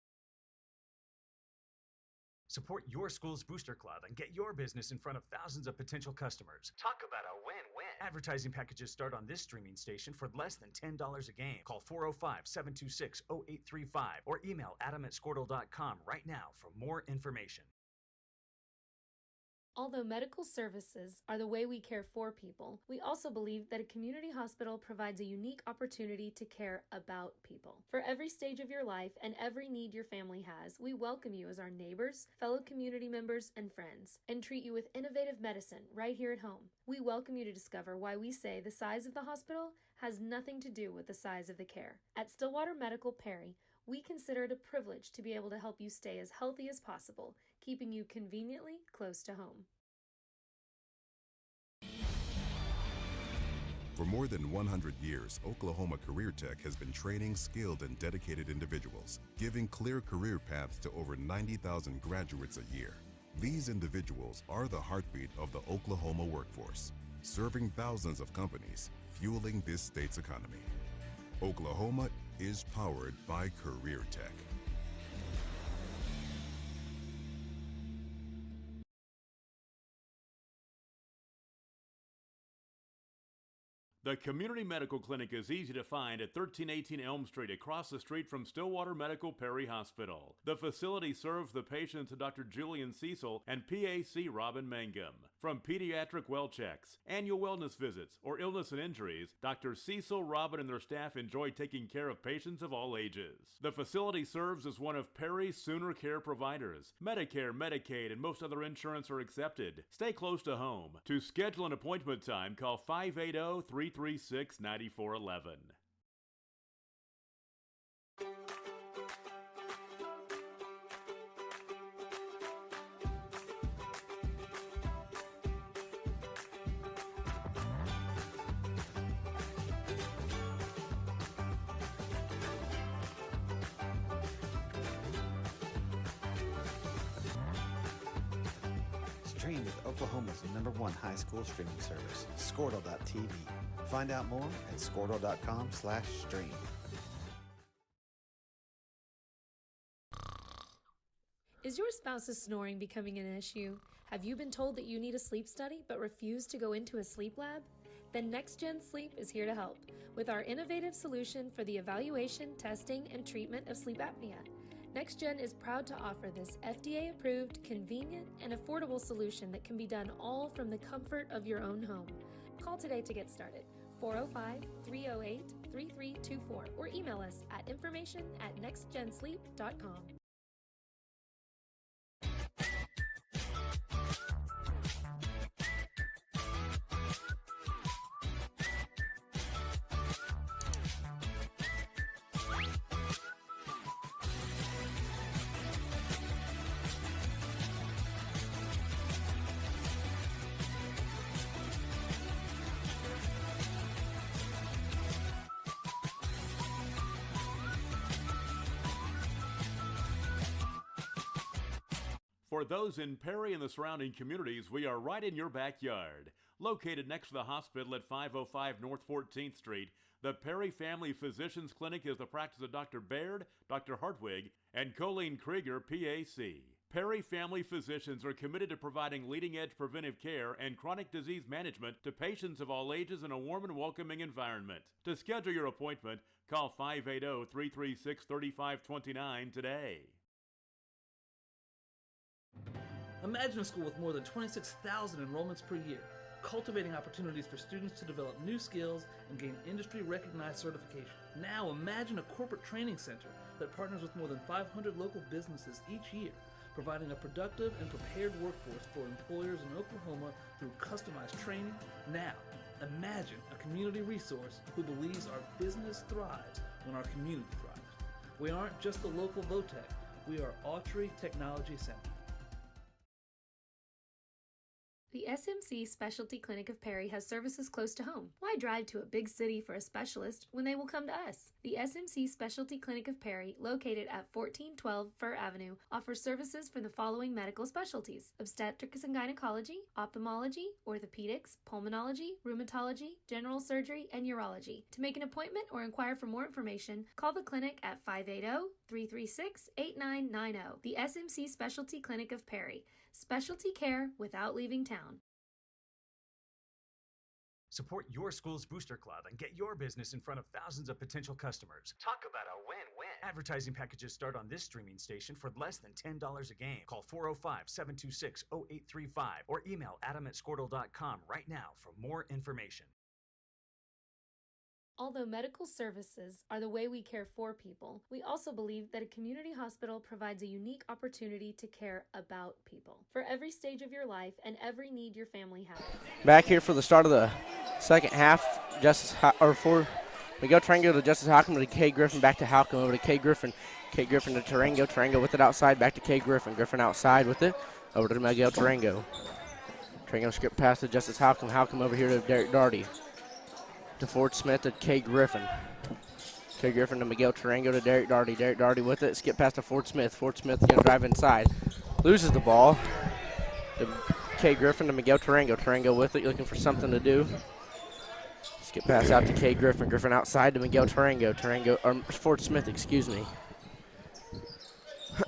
Support your school's booster club and get your business in front of thousands of potential customers. Talk about a win-win. Advertising packages start on this streaming station for less than $10 a game. Call 405-726-0835 or email adam@squirtle.com right now for more information. Although medical services are the way we care for people, we also believe that a community hospital provides a unique opportunity to care about people. For every stage of your life and every need your family has, we welcome you as our neighbors, fellow community members, and friends, and treat you with innovative medicine right here at home. We welcome you to discover why we say the size of the hospital has nothing to do with the size of the care. At Stillwater Medical Perry, we consider it a privilege to be able to help you stay as healthy as possible, keeping you conveniently close to home. For more than 100 years, Oklahoma Career Tech has been training skilled and dedicated individuals, giving clear career paths to over 90,000 graduates a year. These individuals are the heartbeat of the Oklahoma workforce, serving thousands of companies, fueling this state's economy. Oklahoma is powered by Career Tech. The Community Medical Clinic is easy to find at 1318 Elm Street, across the street from Stillwater Medical Perry Hospital. The facility serves the patients of Dr. Julian Cecil and PAC Robin Mangum. From pediatric well checks, annual wellness visits, or illness and injuries, Dr. Cecil, Robin, and their staff enjoy taking care of patients of all ages. The facility serves as one of Perry's Sooner Care providers. Medicare, Medicaid, and most other insurance are accepted. Stay close to home. To schedule an appointment time, call 580-336-9411. Stream with Oklahoma's #1 high school streaming service, Squirtle.tv. Find out more at squirtle.com/stream. Is your spouse's snoring becoming an issue? Have you been told that you need a sleep study but refuse to go into a sleep lab? Then NextGen Sleep is here to help with our innovative solution for the evaluation, testing, and treatment of sleep apnea. NextGen is proud to offer this FDA-approved, convenient, and affordable solution that can be done all from the comfort of your own home. Call today to get started, 405-308-3324, or email us at information@nextgensleep.com. For those in Perry and the surrounding communities, we are right in your backyard. Located next to the hospital at 505 North 14th Street, the Perry Family Physicians Clinic is the practice of Dr. Baird, Dr. Hartwig, and Colleen Krieger, PAC. Perry Family Physicians are committed to providing leading-edge preventive care and chronic disease management to patients of all ages in a warm and welcoming environment. To schedule your appointment, call 580-336-3529 today. Imagine a school with more than 26,000 enrollments per year, cultivating opportunities for students to develop new skills and gain industry-recognized certification. Now imagine a corporate training center that partners with more than 500 local businesses each year, providing a productive and prepared workforce for employers in Oklahoma through customized training. Now imagine a community resource who believes our business thrives when our community thrives. We aren't just the local VOTEC, we are Autry Technology Center. The SMC Specialty Clinic of Perry has services close to home. Why drive to a big city for a specialist when they will come to us? The SMC Specialty Clinic of Perry, located at 1412 Fir Avenue, offers services for the following medical specialties: obstetrics and gynecology, ophthalmology, orthopedics, pulmonology, rheumatology, general surgery, and urology. To make an appointment or inquire for more information, call the clinic at 580-336-8990. The SMC Specialty Clinic of Perry. Specialty care without leaving town. Support your school's booster club and get your business in front of thousands of potential customers. Talk about a win-win. Advertising packages start on this streaming station for less than $10 a game. Call 405-726-0835 or email adam@squirtle.com right now for more information. Although medical services are the way we care for people, we also believe that a community hospital provides a unique opportunity to care about people. For every stage of your life and every need your family has. Back here for the start of the second half, Miguel Tarango to Justice Halcom to Kay Griffin, back to Halcom, over to Kay Griffin. Kay Griffin to Tarango. Tarango with it outside, back to Kay Griffin. Griffin outside with it, over to Miguel Tarango. Tarango script pass to Justice Halcom. Halcom over here to Derek Darty. to Ford Smith to Kay Griffin. Kay Griffin to Miguel Tarango to Derek Darty. Derek Darty with it. Skip past to Ford Smith. Ford Smith going to drive inside. Loses the ball. To Kay Griffin to Miguel Tarango. Tarango with it, looking for something to do. Skip pass out to Kay Griffin. Griffin outside to Miguel Tarango. Ford Smith, excuse me.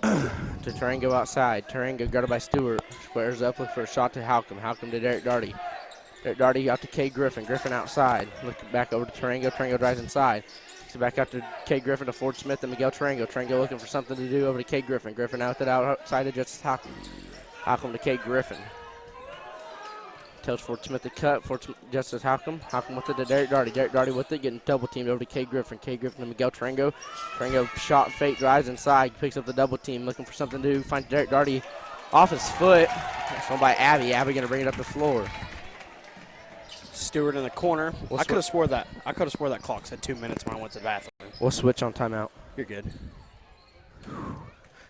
To Tarango outside. Tarango guarded by Stewart. Squares up, look for a shot to Halcomb. Halcomb to Derek Darty. Derek Darty out to Kay Griffin. Griffin outside. Looking back over to Tarango. Tarango drives inside. So back out to Kay Griffin to Ford Smith and Miguel Tarango. Tarango looking for something to do over to Kay Griffin. Griffin out outside to Justice Halcomb. Halcomb to Kay Griffin. Tells Ford Smith to cut. Justice Halcomb. Halcomb with it to Derek Darty. Derek Darty with it, getting double teamed over to Kay Griffin. Kay Griffin to Miguel Tarango. Tarango shot fake, drives inside, picks up the double team, looking for something to do. Finds Derek Darty off his foot. That's one by Abby. Abby going to bring it up the floor. Stewart in the corner. I could have swore that clock said 2 minutes when I went to the bathroom. We'll switch on timeout. You're good.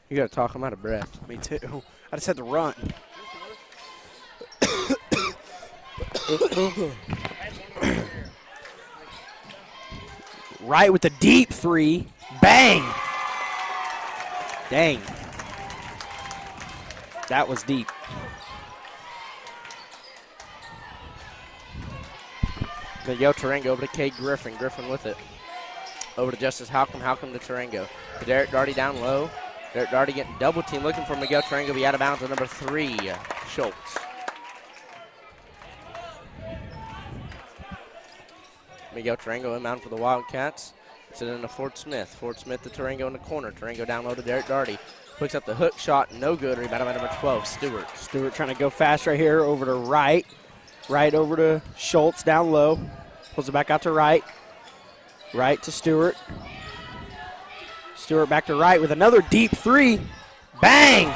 You got to talk. I'm out of breath. Me too. I just had to run. Right with the deep three. Bang! Dang. That was deep. Miguel Tarango over to Kay Griffin. Griffin with it. Over to Justice Halcomb. Halcomb to Tarango. To Derek Darty down low. Derek Darty getting double team, looking for Miguel Tarango. Be out of bounds to number 3, Schultz. Miguel Tarango inbound for the Wildcats. It's it into Ford Smith. Ford Smith to Tarango in the corner. Tarango down low to Derek Darty. Picks up the hook shot. No good. Rebound by number 12, Stewart. Stewart trying to go fast right here over to right. Right over to Schultz down low. Pulls it back out to right. Right to Stewart. Stewart back to right with another deep three. Bang!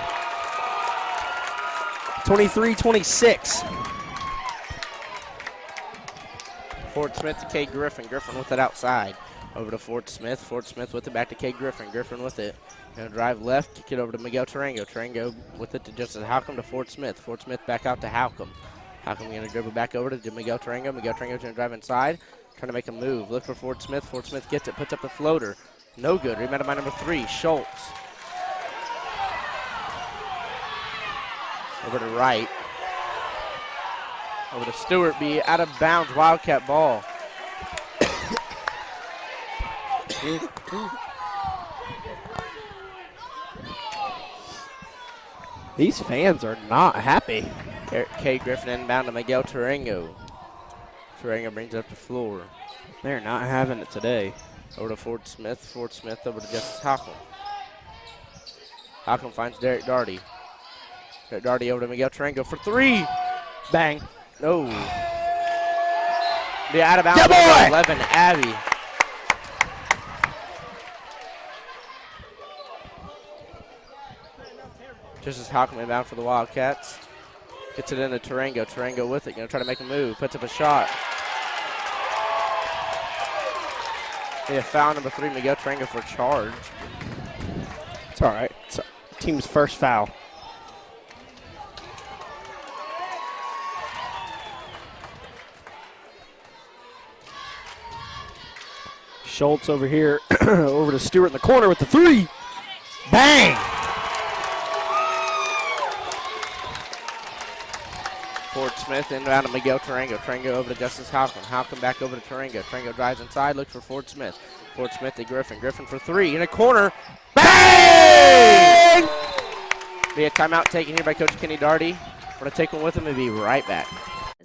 23-26. Ford Smith to Kay Griffin. Griffin with it outside. Over to Ford Smith. Ford Smith with it back to Kay Griffin. Griffin with it. Going to drive left, kick it over to Miguel Tarango. Tarango with it to Justice Halcomb to Ford Smith. Ford Smith back out to Halcomb. Halcomb going to dribble back over to Miguel Tarango. Miguel Tarango going to drive inside. Trying to make a move. Look for Ford Smith. Ford Smith gets it, puts up the floater. No good. Rebounded by number 3, Schultz. Over to right. Over to Stewart. Be out of bounds. Wildcat ball. These fans are not happy. Kay Griffin inbound to Miguel Tarango. Tarango brings it up the floor. They're not having it today. Over to Ford Smith. Ford Smith over to Justice Halcomb. Halcomb finds Derek Darty. Derek Darty over to Miguel Tarango for 3. Bang. No. Be out of bounds. 11, Abby. Justice Halcomb inbound for the Wildcats. Gets it into Tarango. Tarango with it. Going to try to make a move. Puts up a shot. Yeah, foul number 3, Miguel Tarango for charge. It's all right. It's team's first foul. Schultz over here, over to Stewart in the corner with the 3. Bang! Ford Smith inbound to Miguel Tarango. Tarango over to Justice Halcomb. Halcomb back over to Tarango. Tarango drives inside, looks for Ford Smith. Ford Smith to Griffin. Griffin for 3 in a corner. Bang! Be a timeout taken here by Coach Kenny Darty. We're going to take one with him and be right back.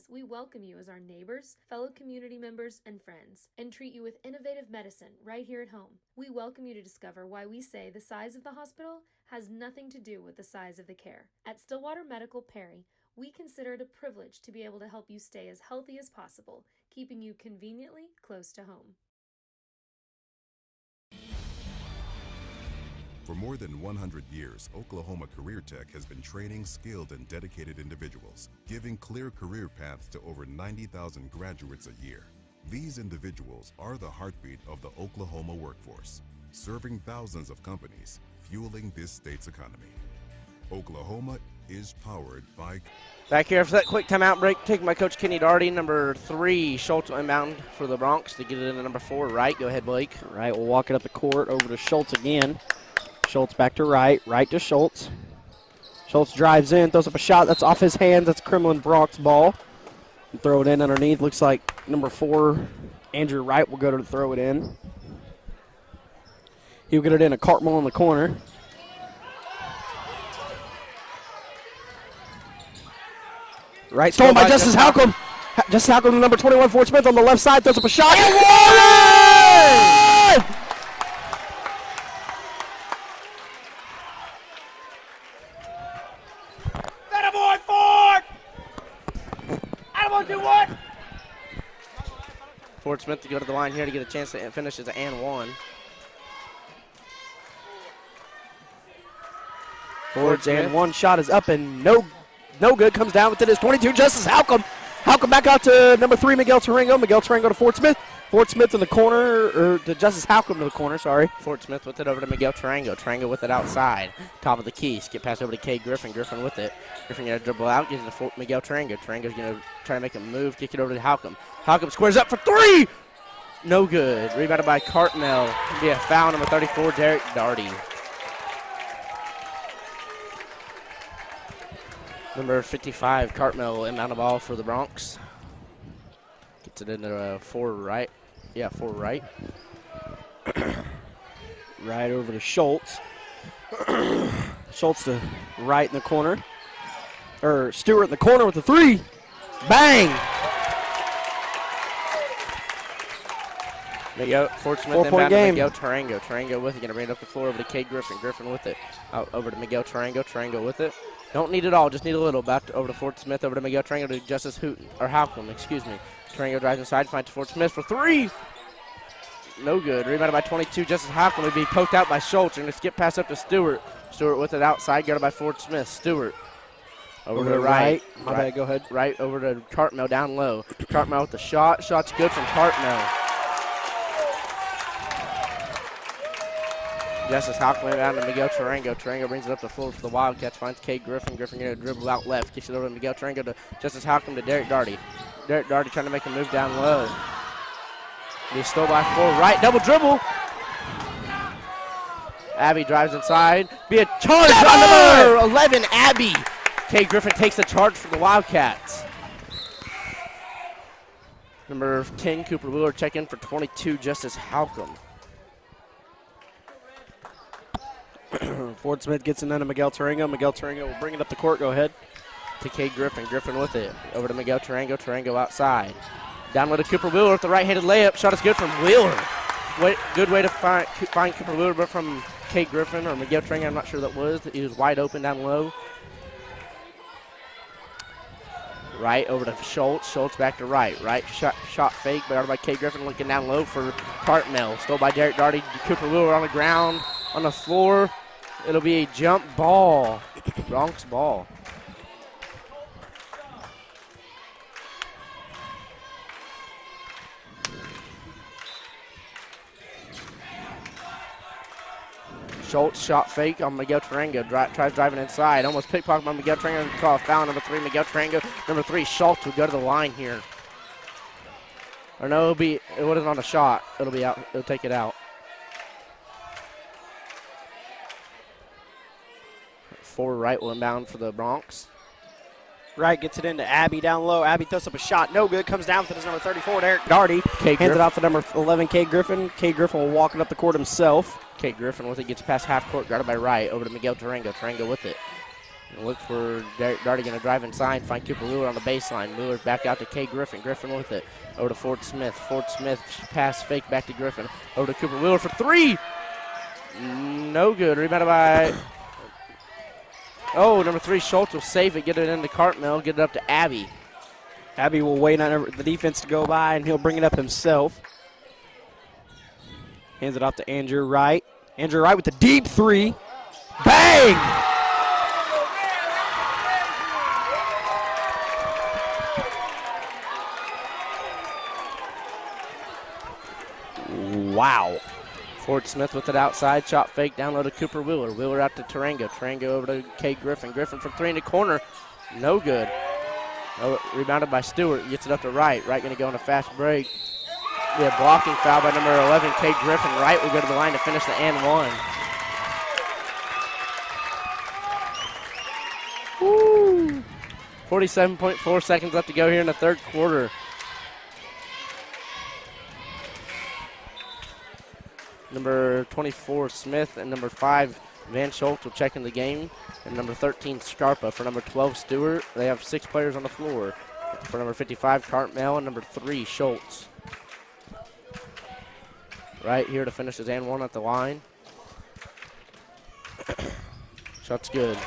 We welcome you as our neighbors, fellow community members, and friends, and treat you with innovative medicine right here at home. We welcome you to discover why we say the size of the hospital has nothing to do with the size of the care. At Stillwater Medical Perry, we consider it a privilege to be able to help you stay as healthy as possible, keeping you conveniently close to home. For more than 100 years, Oklahoma Career Tech has been training skilled and dedicated individuals, giving clear career paths to over 90,000 graduates a year. These individuals are the heartbeat of the Oklahoma workforce, serving thousands of companies, fueling this state's economy. Oklahoma is powered by... Back here for that quick timeout break, taken by Coach Kenny Darty. Number 3, Schultz inbound for the Bronx to get it into number 4, Wright. Go ahead, Blake. Wright will walk it up the court over to Schultz again. Schultz back to Wright. Wright to Schultz. Schultz drives in, throws up a shot. That's off his hands. That's Kremlin Bronx ball. Throw it in underneath. Looks like number 4, Andrew Wright, will go to throw it in. He'll get it in a Cartmel in the corner. Right, stolen by Justice Halcomb. Justice Halcomb to number 21, Fort Smith on the left side, throws up a shot. And one! Attaboy, Fort! Attaboy, do what? Fort Smith to go to the line here to get a chance to finish as an and one. Ford's and one shot is up and no good. Comes down with it is 22, Justice Halcomb. Halcomb back out to number 3, Miguel Tarango. Miguel Tarango to Fort Smith. Fort Smith in the corner, or to Justice Halcomb to the corner, sorry. Fort Smith with it over to Miguel Tarango. Tarango with it outside. Top of the key. Skip pass over to Cade Griffin. Griffin with it. Griffin going to dribble out. Gives it to Miguel Tarango. Tarango's going to try to make a move. Kick it over to Halcomb. Halcomb squares up for 3. No good. Rebounded by Cartmel. It'll be a foul, number 34, Derek Darty. Number 55, Cartmel will inbound the ball for the Bronx. Gets it into 4 right. Yeah, 4 right. Right over to Schultz. Schultz to right in the corner. Or Stewart in the corner with the 3. Bang! Fort Smith 4-point game. Miguel Tarango. Tarango with it. Going to bring it up the floor over to Cade Griffin. Griffin with it. Out over to Miguel Tarango. Tarango with it. Don't need it all, just need a little. Back over to Fort Smith, over to Miguel Tarango to Justice Halcomb, excuse me. Tarango drives inside, finds Fort Smith for 3. No good. Rebounded by 22, Justice Halcomb will be poked out by Schultz. And a skip pass up to Stewart. Stewart with it outside, guarded by Fort Smith. Stewart over to right. My bad, go ahead. Right over to Cartmel down low. Cartmel with the shot. Shot's good from Cartmel. Justice Halcomb down to Miguel Tarango. Tarango brings it up the floor for the Wildcats. Finds Cade Griffin. Griffin going to dribble out left. Kicks it over to Miguel Tarango to Justice Halcomb to Derek Darty. Derek Darty trying to make a move down low. He's stole by 4 right. Double dribble. Abby drives inside. Be a charge on number 11, Abby. Cade Griffin takes the charge for the Wildcats. Number 10, Cooper Wheeler check in for 22, Justice Halcomb. Fort Smith gets it into Miguel Tarango. Miguel Tarango will bring it up the court. Go ahead. To Cade Griffin. Griffin with it. Over to Miguel Tarango. Tarango outside. Down low to Cooper Wheeler with the right-handed layup. Shot is good from Wheeler. Good way to find Cooper Wheeler, but from Cade Griffin or Miguel Tarango, I'm not sure that was. He was wide open down low. Right over to Schultz. Schultz back to right. Right shot fake, but out by Cade Griffin looking down low for Cartmel. Stole by Derek Darty. Cooper Wheeler on the ground, on the floor. It'll be a jump ball. Bronx ball. Schultz shot fake on Miguel Tarango. Tries driving inside. Almost pickpocket by Miguel Tarango. Call a foul. Number 3, Miguel Tarango. Number 3, Schultz will go to the line here. Or no, it wasn't on a shot. It'll be out. It'll take it out. 4 right will inbound for the Bronx. Wright gets it into Abby down low. Abby throws up a shot. No good. Comes down for his number 34, Derek Darty. Hands it off to number 11, Cade Griffin. Cade Griffin will walk it up the court himself. Cade Griffin with it. Gets past half court. Guarded by Wright. Over to Miguel Tarango. Tarango with it. Look for Derek Darty. Going to drive inside. Find Cooper Wheeler on the baseline. Wheeler back out to Cade Griffin. Griffin with it. Over to Fort Smith. Fort Smith pass fake back to Griffin. Over to Cooper Wheeler for 3. No good. Rebounded by... Oh, number 3, Schultz will save it, get it into Cartmel, get it up to Abby. Abby will wait on the defense to go by, and he'll bring it up himself. Hands it off to Andrew Wright. Andrew Wright with the deep 3. Bang! Wow. Ford Smith with it outside. Shot fake down low to Cooper Wheeler. Wheeler out to Tarango. Tarango over to Cade Griffin. Griffin from 3 in the corner. No good. Oh, rebounded by Stewart. Gets it up to Wright. Wright going to go on a fast break. Be a blocking foul by number 11, Cade Griffin. Wright will go to the line to finish the and one. Woo! 47.4 seconds left to go here in the third quarter. Number 24, Smith, and number 5, Van Schultz will check in the game. And number 13, Scarpa. For number 12, Stewart. They have 6 players on the floor. For number 55, Cartmel, and number 3, Schultz. Right here to finish his and one at the line. Shot's good.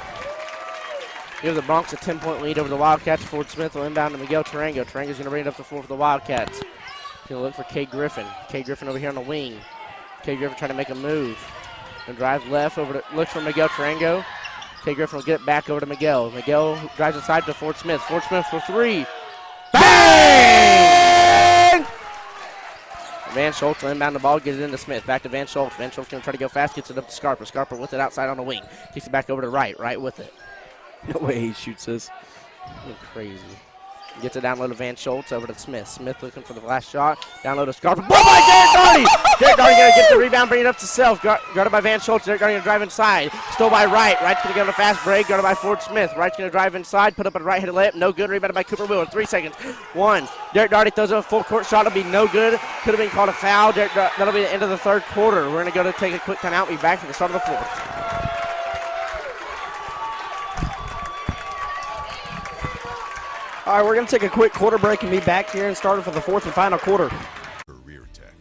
Give the Bronx a 10-point lead over the Wildcats. Ford Smith will inbound to Miguel Tarango. Tarango's going to bring it up the floor for the Wildcats. He's going to look for Cade Griffin. Cade Griffin over here on the wing. Cade Griffin trying to make a move. And drive left over to, looks for Miguel Tarango. Cade Griffin will get it back over to Miguel. Miguel drives inside to Ford Smith. Ford Smith for 3. Bang! Van Schultz will inbound the ball, get it into Smith. Back to Van Schultz. Van Schultz going to try to go fast, gets it up to Scarpa. Scarpa with it outside on the wing. Kicks it back over to Wright. Wright with it. No way he shoots this. You're crazy. Gets it down low to Van Schultz, over to Smith. Smith looking for the last shot. Down low to Scarpa. Blow by Derek Darty! Derek Darty going to get the rebound, bring it up to self. Guarded by Van Schultz. Derek Darty going to drive inside. Stole by Wright. Wright's going to get on a fast break. Guarded by Ford Smith. Wright's going to drive inside. Put up a right-handed layup. No good. Rebounded by Cooper Wheeler. 3 seconds. 1. Derek Darty throws a full court shot. It'll be no good. Could have been called a foul. That'll be the end of the third quarter. We're going to go to take a quick timeout. Be back for the start of the fourth. All right, we're going to take a quick quarter break and be back here and start for the fourth and final quarter. Career Tech.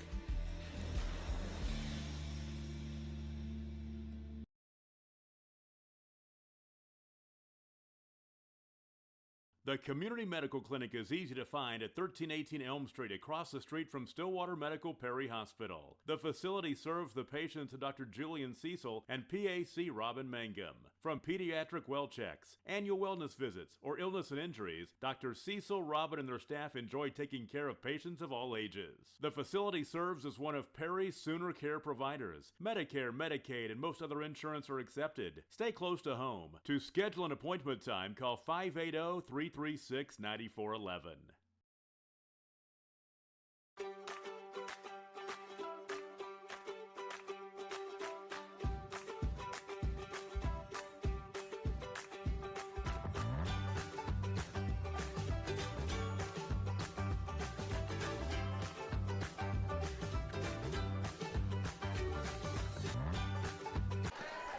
The Community Medical Clinic is easy to find at 1318 Elm Street, across the street from Stillwater Medical Perry Hospital. The facility serves the patients of Dr. Julian Cecil and PAC Robin Mangum. From pediatric well checks, annual wellness visits, or illness and injuries, Dr. Cecil, Robin, and their staff enjoy taking care of patients of all ages. The facility serves as one of Perry's Sooner Care providers. Medicare, Medicaid, and most other insurance are accepted. Stay close to home. To schedule an appointment time, call 580-336-9411.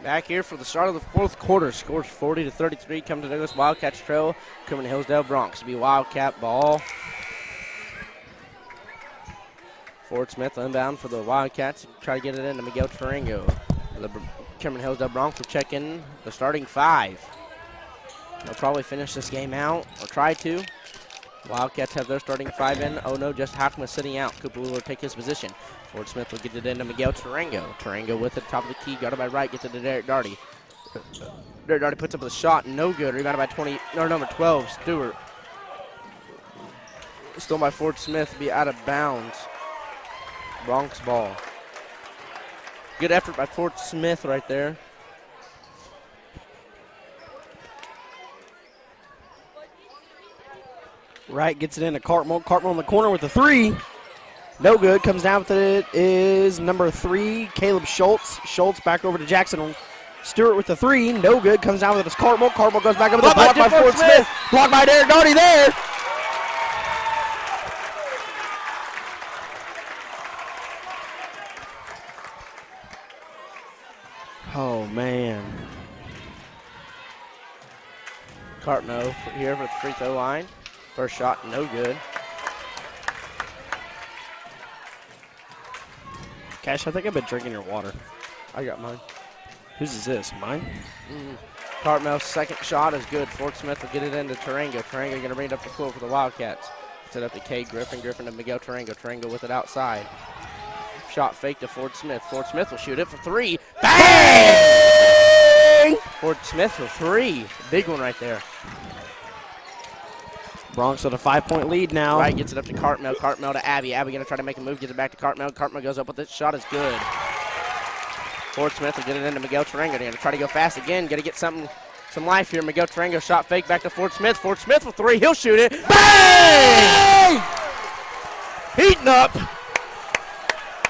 Back here for the start of the fourth quarter. Scores 40-33. Come to Douglas Wildcats trail. Coming to Hillsdale Bronx. It'll be Wildcat ball. Ford Smith inbound for the Wildcats. Try to get it into Miguel Tarango. The Cameron Hillsdale Bronx will check in the starting 5. They'll probably finish this game out or try to. Wildcats have their starting 5 in. Oh no, just Hackma sitting out. Cooper will take his position. Ford Smith will get it into Miguel Tarango. Tarango with it, top of the key, guarded by Wright, gets it to Derek Darty. Derek Darty puts up a shot, no good. Rebounded by number 12, Stewart. Still by Ford Smith, be out of bounds. Bronx ball. Good effort by Ford Smith right there. Wright gets it into Cartmel. Cartmel in the corner with the 3. No good. Comes down with it is number 3, Caleb Schultz. Schultz back over to Jackson. Stewart with the 3. No good. Comes down with it is Cartmel. Cartmel goes back over the block by Ford Smith. Blocked by Derek Darty there. Oh, man. Cartmel here for the free throw line. First shot, no good. Cash, I think I've been drinking your water. I got mine. Whose is this? Mine? Cartmel's second shot is good. Ford Smith will get it into Tarango. Tarango going to bring it up the floor for the Wildcats. Set up to Cade Griffin. Griffin to Miguel Tarango. Tarango with it outside. Shot fake to Ford Smith. Ford Smith will shoot it for 3. Bang! Ford Smith for 3. Big one right there. Bronx with a 5-point lead now. Wright gets it up to Cartmel. Cartmel to Abby. Abby going to try to make a move. Gets it back to Cartmel. Cartmel goes up with it. Shot is good. Ford Smith will get it into Miguel Tarango. They're going to try to go fast again. Got to get some life here. Miguel Tarango shot fake back to Ford Smith. Ford Smith with 3. He'll shoot it. Bang! Heating up.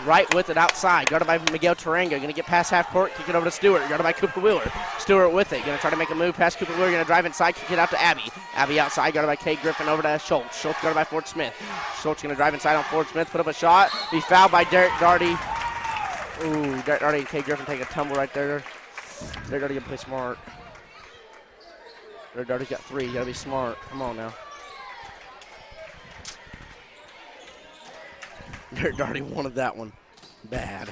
Right with it outside. Guarded by Miguel Tarango. Going to get past half court. Kick it over to Stewart. Guarded by Cooper Wheeler. Stewart with it. Going to try to make a move past Cooper Wheeler. Going to drive inside. Kick it out to Abby. Abby outside. Guarded by Kay Griffin over to Schultz. Schultz guarded by Ford Smith. Schultz going to drive inside on Ford Smith. Put up a shot. Be fouled by Derek Darty. Ooh, Derek Darty and Kay Griffin take a tumble right there. Derek Darty going to play smart. Derek Darty's got 3. You got to be smart. Come on now. Derek Darty wanted that one bad.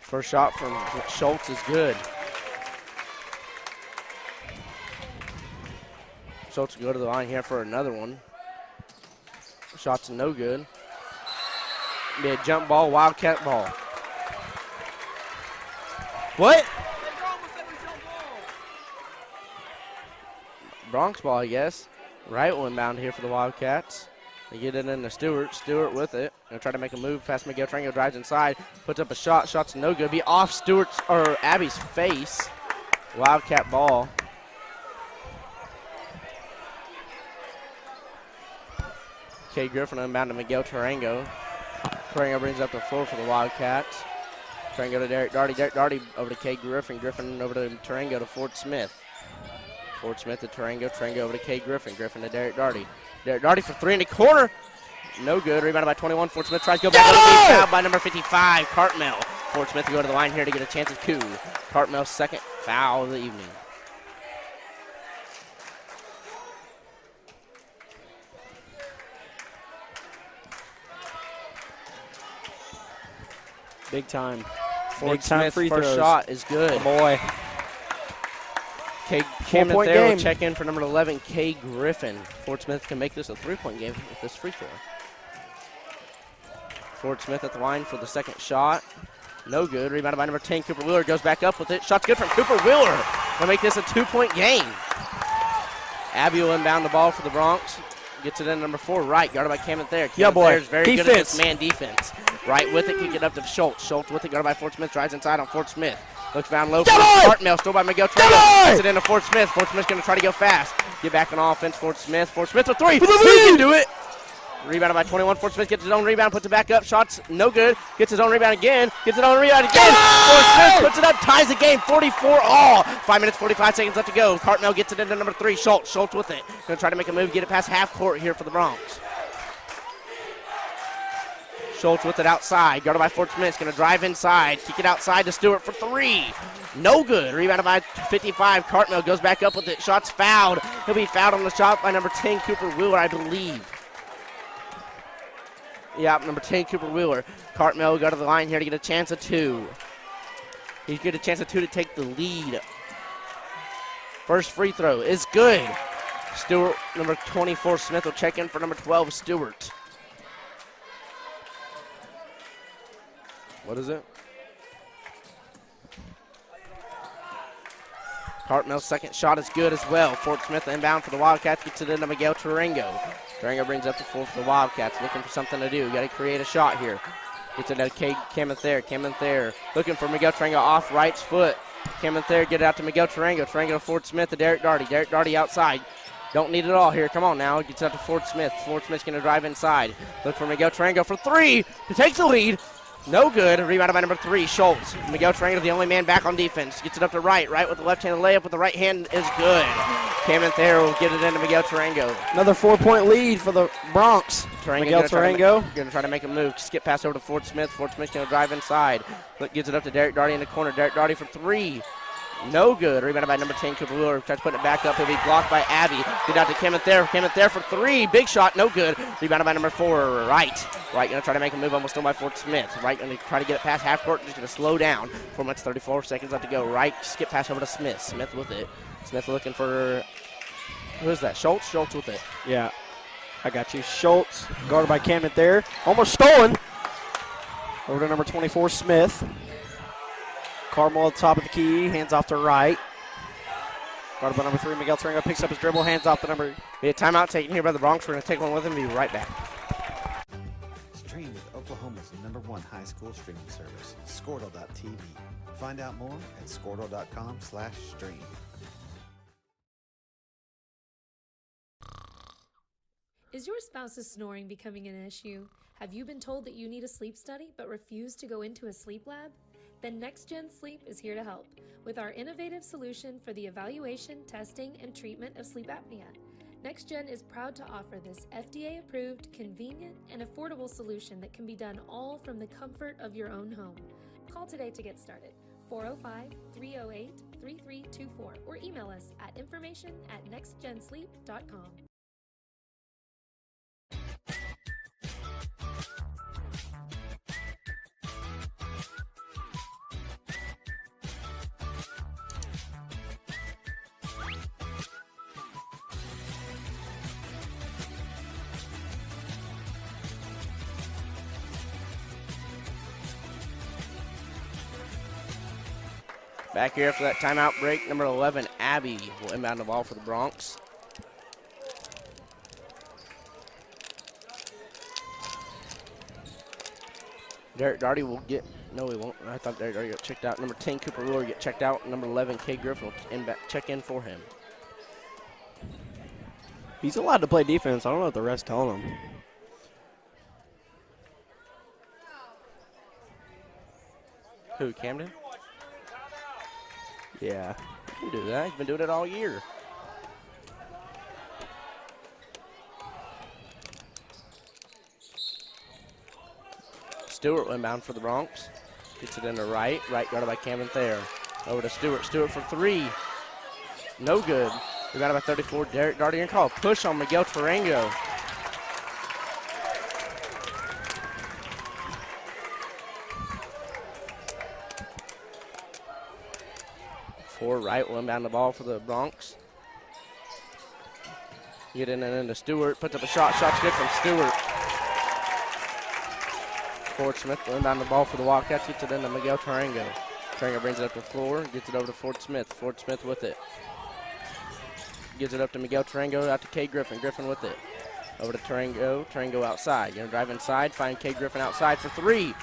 First shot from Schultz is good. Schultz will go to the line here for another one. Shot's no good. Be a jump ball, Wildcat ball. What? Bronx ball, I guess. Right inbound here for the Wildcats. They get it into Stewart. Stewart with it. Gonna try to make a move past Miguel Tarango. Drives inside. Puts up a shot. Shot's no good. Be off Stewart's or Abby's face. Wildcat ball. Kay Griffin inbound to Miguel Tarango. Tarango brings up the floor for the Wildcats. Tarango to Derek Darty. Derek Darty over to Kay Griffin. Griffin over to Tarango to Ford Smith. Ford Smith to Tarango. Tarango over to Kay Griffin. Griffin to Derek Darty. Derek Darty for 3 in the corner. No good. Rebounded by 21. Ford Smith tries to go back. Fouled by number 55, Cartmell. Ford Smith to go to the line here to get a chance at 2. Cartmell's second foul of the evening. Big time. Ford Big time Smith's free first throws. shot is good. Oh boy. Cam Four-point there will game. check in for number 11, Kay Griffin. Ford Smith can make this a 3-point game with this free throw. Ford Smith at the line for the second shot. No good. Rebounded by number 10, Cooper Wheeler. Goes back up with it. Shot's good from Cooper Wheeler. Gonna make this a 2-point game. Abby will inbound the ball for the Bronx. Gets it in number 4, right. Guarded by Cameron Thayer. Yeah, boy. Thayer's very good at this man defense. Right with it. Kick it up to Schultz. Schultz with it. Guarded by Ford Smith. Drives inside on Ford Smith. Looks down low for Cartmell. Stole by Miguel Tarango. Gets it into Ford Smith. Ford Smith's going to try to go fast. Get back on offense. Ford Smith. Ford Smith with 3. He can do it. Rebounded by 21. Ford Smith gets his own rebound. Puts it back up. Shots no good. Gets his own rebound again. Gets his own rebound again. Ford Smith puts it up. Ties the game. 44 all. 5 minutes, 45 seconds left to go. Cartmell gets it into number 3. Schultz. Schultz with it. Going to try to make a move. Get it past half court here for the Bronx. Schultz with it outside. Guarded by Ford Smith. Going to drive inside. Kick it outside to Stewart for 3. No good. Rebounded by 55. Cartmell goes back up with it. Shots fouled. He'll be fouled on the shot by number 10, Cooper Wheeler, I believe. Yeah, number 10, Cooper Wheeler. Cartmell will go to the line here to get a chance at 2. He's get a chance at 2 to take the lead. First free throw is good. Stewart, number 24, Smith will check in for number 12, Stewart. What is it? Cartmell's second shot is good as well. Fort Smith inbound for the Wildcats. Gets it into Miguel Tarango. Tarango brings up the floor for the Wildcats. Looking for something to do. Got to create a shot here. Gets it to Cameron Thayer. Cameron Thayer looking for Miguel Tarango off right foot. Cameron Thayer get it out to Miguel Tarango. Tarango to Fort Smith to Derek Darty. Derek Darty outside. Don't need it all here. Come on now. Gets out to Fort Smith. Fort Smith's going to drive inside. Look for Miguel Tarango for 3 to take the lead. No good. Rebounded by number 3, Schultz. Miguel Tarango, the only man back on defense. Gets it up to right. Right with the left-handed layup with the right hand is good. Cameron Thayer will get it into Miguel Tarango. Another 4-point lead for the Bronx. Miguel Tarango going to try to make a move. Skip pass over to Fort Smith. Fort Smith's going to drive inside. Gets it up to Derek Darty in the corner. Derek Darty for 3. No good. Rebounded by number 10, Cooper Wheeler. Tries putting it back up. He'll be blocked by Abby. Get out to Cameron Thayer. Cameron Thayer for 3. Big shot. No good. Rebounded by number 4, Right. Right going to try to make a move. Almost still by Fort Smith. Right going to try to get it past half court. Just going to slow down. 4 minutes, 34 seconds left to go. Right. Skip pass over to Smith. Smith with it. Smith looking for, who is that? Schultz? Schultz with it. Yeah. I got you. Schultz guarded by Cameron Thayer. Almost stolen. Over to number 24, Smith. Carmel at the top of the key, hands off to right. Guarded by number 3, Miguel Tarango picks up his dribble, hands off the number. Be a timeout taken here by the Bronx. We're going to take one with him and be right back. Stream with Oklahoma's #1 high school streaming service, Squirtle.tv. Find out more at Squirtle.com/stream. Is your spouse's snoring becoming an issue? Have you been told that you need a sleep study but refuse to go into a sleep lab? Then NextGen Sleep is here to help with our innovative solution for the evaluation, testing, and treatment of sleep apnea. NextGen is proud to offer this FDA-approved, convenient, and affordable solution that can be done all from the comfort of your own home. Call today to get started. 405-308-3324 or email us at information@nextgensleep.com. Back here after that timeout break, number 11, Abby, will inbound the ball for the Bronx. Derek Darty will get, no he won't, I thought Derek Darty got checked out. Number 10, Cooper Wheeler get checked out. Number 11, Kay Griffin will check in for him. He's allowed to play defense. I don't know what the rest telling him. Who, Camden? Yeah. He can do that. He's been doing it all year. Stewart inbound for the Bronx. Gets it in the right. Right guarded by Camden Thayer. Over to Stewart. Stewart for 3. No good. Rebounded by 34. Derek Darty and call. Push on Miguel Tarango. Four right will inbound the ball for the Bronx. Get in and into Stewart. Puts up a shot. Shot's good from Stewart. Ford Smith will inbound the ball for the Wildcats. Gets it into Miguel Tarango. Tarango brings it up the floor. Gets it over to Ford Smith. Ford Smith with it. Gives it up to Miguel Tarango. Out to Kay Griffin. Griffin with it. Over to Tarango. Tarango outside. Gonna drive inside. Find Kay Griffin outside for 3.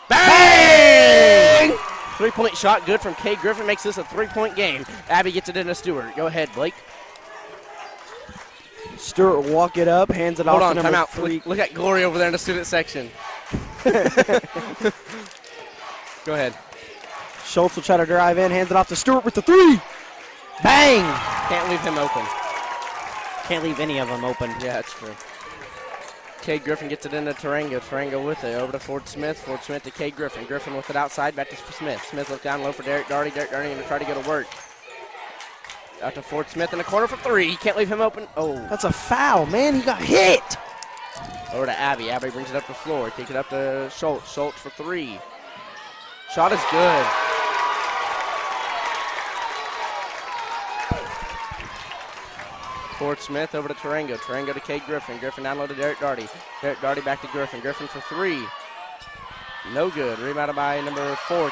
Bang! 3-point shot, good from Kay Griffin, makes this a 3-point game. Abby gets it into Stewart. Go ahead, Blake. Stewart will walk it up, hands it off to number timeout. 3. Look at Glory over there in the student section. Go ahead. Schultz will try to drive in, hands it off to Stewart with the 3. Bang! Can't leave him open. Can't leave any of them open. Yeah, that's true. Kay Griffin gets it into Tarango. Tarango with it. Over to Ford Smith. Ford Smith to Kay Griffin. Griffin with it outside. Back to Smith. Smith looks down low for Derek Darty. Derek Darty going to try to go to work. Out to Ford Smith in the corner for 3. Can't leave him open. Oh. That's a foul, man. He got hit. Over to Abby. Abby brings it up the floor. Takes it up to Schultz. Schultz for 3. Shot is good. Ford Smith over to Tarango. Tarango to Kay Griffin. Griffin down low to Derek Darty. Derek Darty back to Griffin. Griffin for 3. No good. Rebounded by number 4.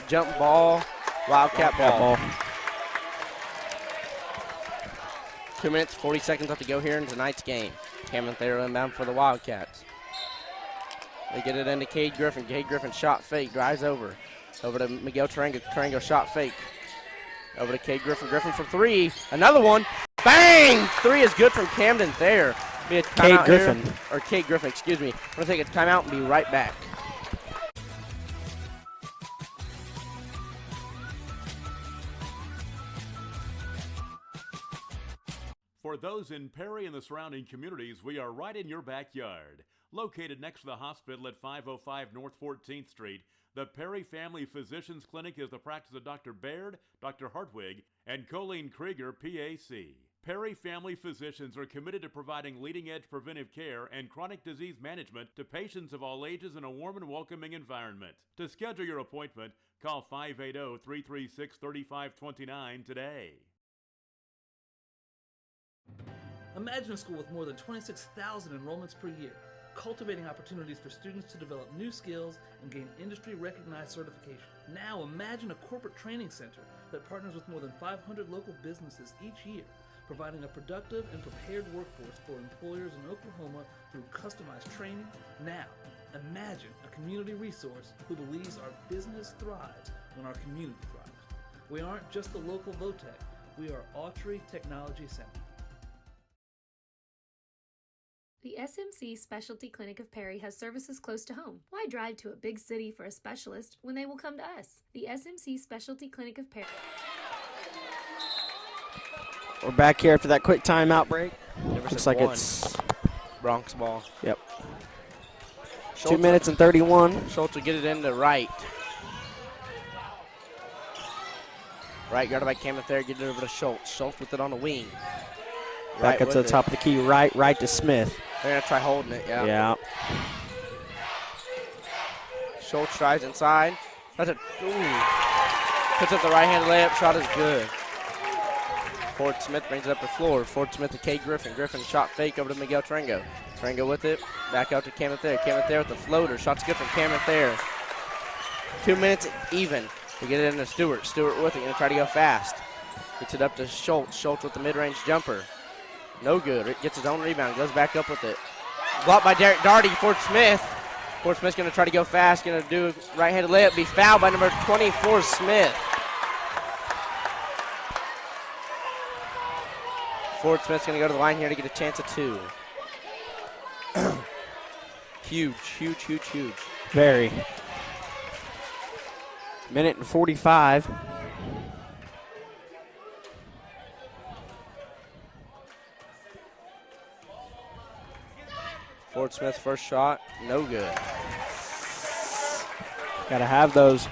Jump ball. Wildcat ball. 2 minutes, 40 seconds left to go here in tonight's game. Camden Thayer inbound for the Wildcats. They get it into Cade Griffin. Cade Griffin shot fake. Drives over. Over to Miguel Tarango. Tarango shot fake. Over to Cade Griffin. Griffin for 3. Another one. Bang! 3 is good from Camden Thayer. Be a timeout here. Or Cade Griffin, excuse me. We're going to take a timeout and be right back. For those in Perry and the surrounding communities, we are right in your backyard. Located next to the hospital at 505 North 14th Street, the Perry Family Physicians Clinic is the practice of Dr. Baird, Dr. Hartwig, and Colleen Krieger, PAC. Perry Family Physicians are committed to providing leading-edge preventive care and chronic disease management to patients of all ages in a warm and welcoming environment. To schedule your appointment, call 580-336-3529 today. Imagine a school with more than 26,000 enrollments per year, cultivating opportunities for students to develop new skills and gain industry-recognized certification. Now imagine a corporate training center that partners with more than 500 local businesses each year, providing a productive and prepared workforce for employers in Oklahoma through customized training. Now, imagine a community resource who believes our business thrives when our community thrives. We aren't just the local VOTEC, we are Autry Technology Center. The SMC Specialty Clinic of Perry has services close to home. Why drive to a big city for a specialist when they will come to us? The SMC Specialty Clinic of Perry. We're back here for that quick timeout break. Looks like one. it's Bronx ball. Yep. Schultz 2 minutes and 31. Schultz will get it into right. Right, guarded by Cameron there, get it over to Schultz. Schultz with it on the wing. Back up to the top of the key, right to Smith. They're going to try holding it, yeah. Yeah. Schultz tries inside. That's puts up the right-hand layup. Shot is good. Ford Smith brings it up the floor. Ford Smith to Kay Griffin. Griffin shot fake over to Miguel Tarango. Tarango with it. Back out to Cameron Thayer. Cameron Thayer with the floater. Shot's good from Cameron Thayer. 2 minutes even to get it into Stewart. Stewart with it. Going to try to go fast. Gets it up to Schultz. Schultz with the mid-range jumper. No good. Gets his own rebound. Goes back up with it. Blocked by Derek Darty. Ford Smith. Ford Smith's going to try to go fast. Going to do a right-handed layup. Be fouled by number 24, Smith. Ford Smith's going to go to the line here to get a chance at 2. Huge. Very. Minute and 45. Ford Smith's first shot, no good. Got to have those.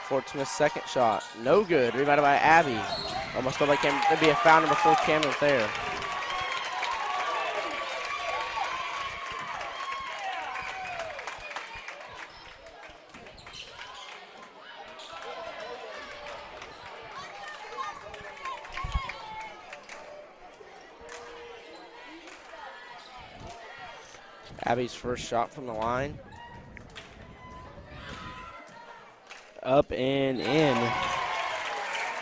Ford Smith's second shot, no good. Rebounded by Abby. Almost felt like it'd be a foul number 4, Cameron Thayer. Abby's first shot from the line. Up and in.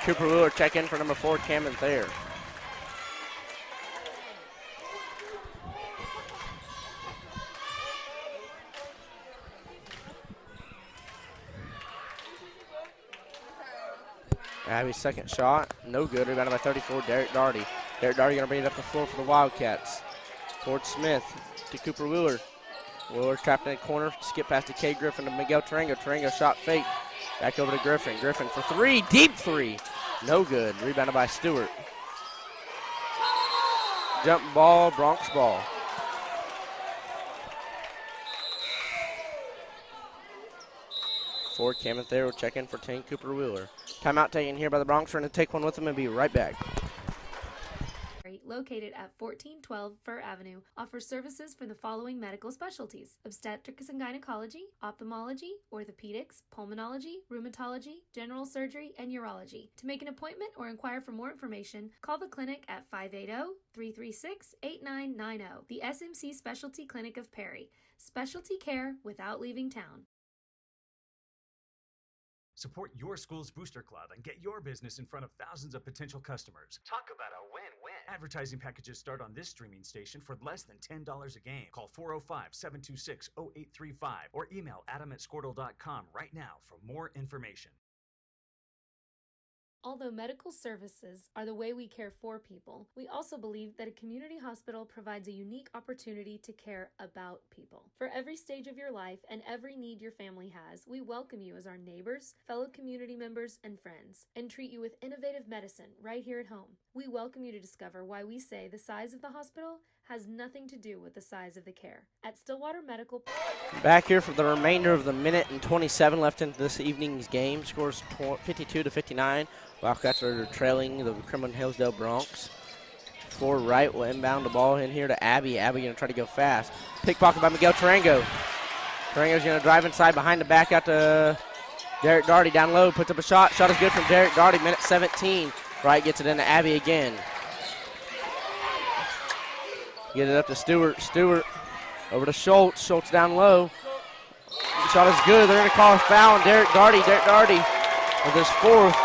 Cooper Wheeler check in for number 4, Cameron Thayer. Abby's second shot, no good. Rebounded by 34, Derek Darty. Derek Darty gonna bring it up the floor for the Wildcats. Ford Smith to Cooper Wheeler. Wheeler trapped in the corner, skip past to Kay Griffin to Miguel Tarango. Tarango shot fake. Back over to Griffin. Griffin for 3, deep 3. No good. Rebounded by Stewart. Jump ball, Bronx ball. Ford Cameron Thayer will check in for 10, Cooper Wheeler. Timeout taken here by the Bronx. We're going to take one with them and be right back. Located at 1412 Fir Avenue, offers services for the following medical specialties: obstetrics and gynecology, ophthalmology, orthopedics, pulmonology, rheumatology, general surgery, and urology. To make an appointment or inquire for more information, call the clinic at 580-336-8990. The SMC Specialty Clinic of Perry. Specialty care without leaving town. Support your school's booster club and get your business in front of thousands of potential customers. Talk about a win-win. Advertising packages start on this streaming station for less than $10 a game. Call 405-726-0835 or email adam@squirtle.com right now for more information. Although medical services are the way we care for people, we also believe that a community hospital provides a unique opportunity to care about people. For every stage of your life and every need your family has, we welcome you as our neighbors, fellow community members, and friends, and treat you with innovative medicine right here at home. We welcome you to discover why we say the size of the hospital has nothing to do with the size of the care. At Stillwater Medical... Back here for the remainder of the minute and 27 left into this evening's game. Scores 52-59. Wildcats are trailing the Kremlin Hillsdale Bronx. Ford Wright will inbound the ball in here to Abby. Abby going to try to go fast. Pickpocket by Miguel Tarango. Tarango's going to drive inside behind the back out to Derek Darty down low. Puts up a shot. Shot is good from Derek Darty. Minute 17. Wright gets it into Abby again. Get it up to Stewart. Stewart over to Schultz. Schultz down low. Shot is good. They're going to call a foul on Derek Darty. Derek Darty with his fourth.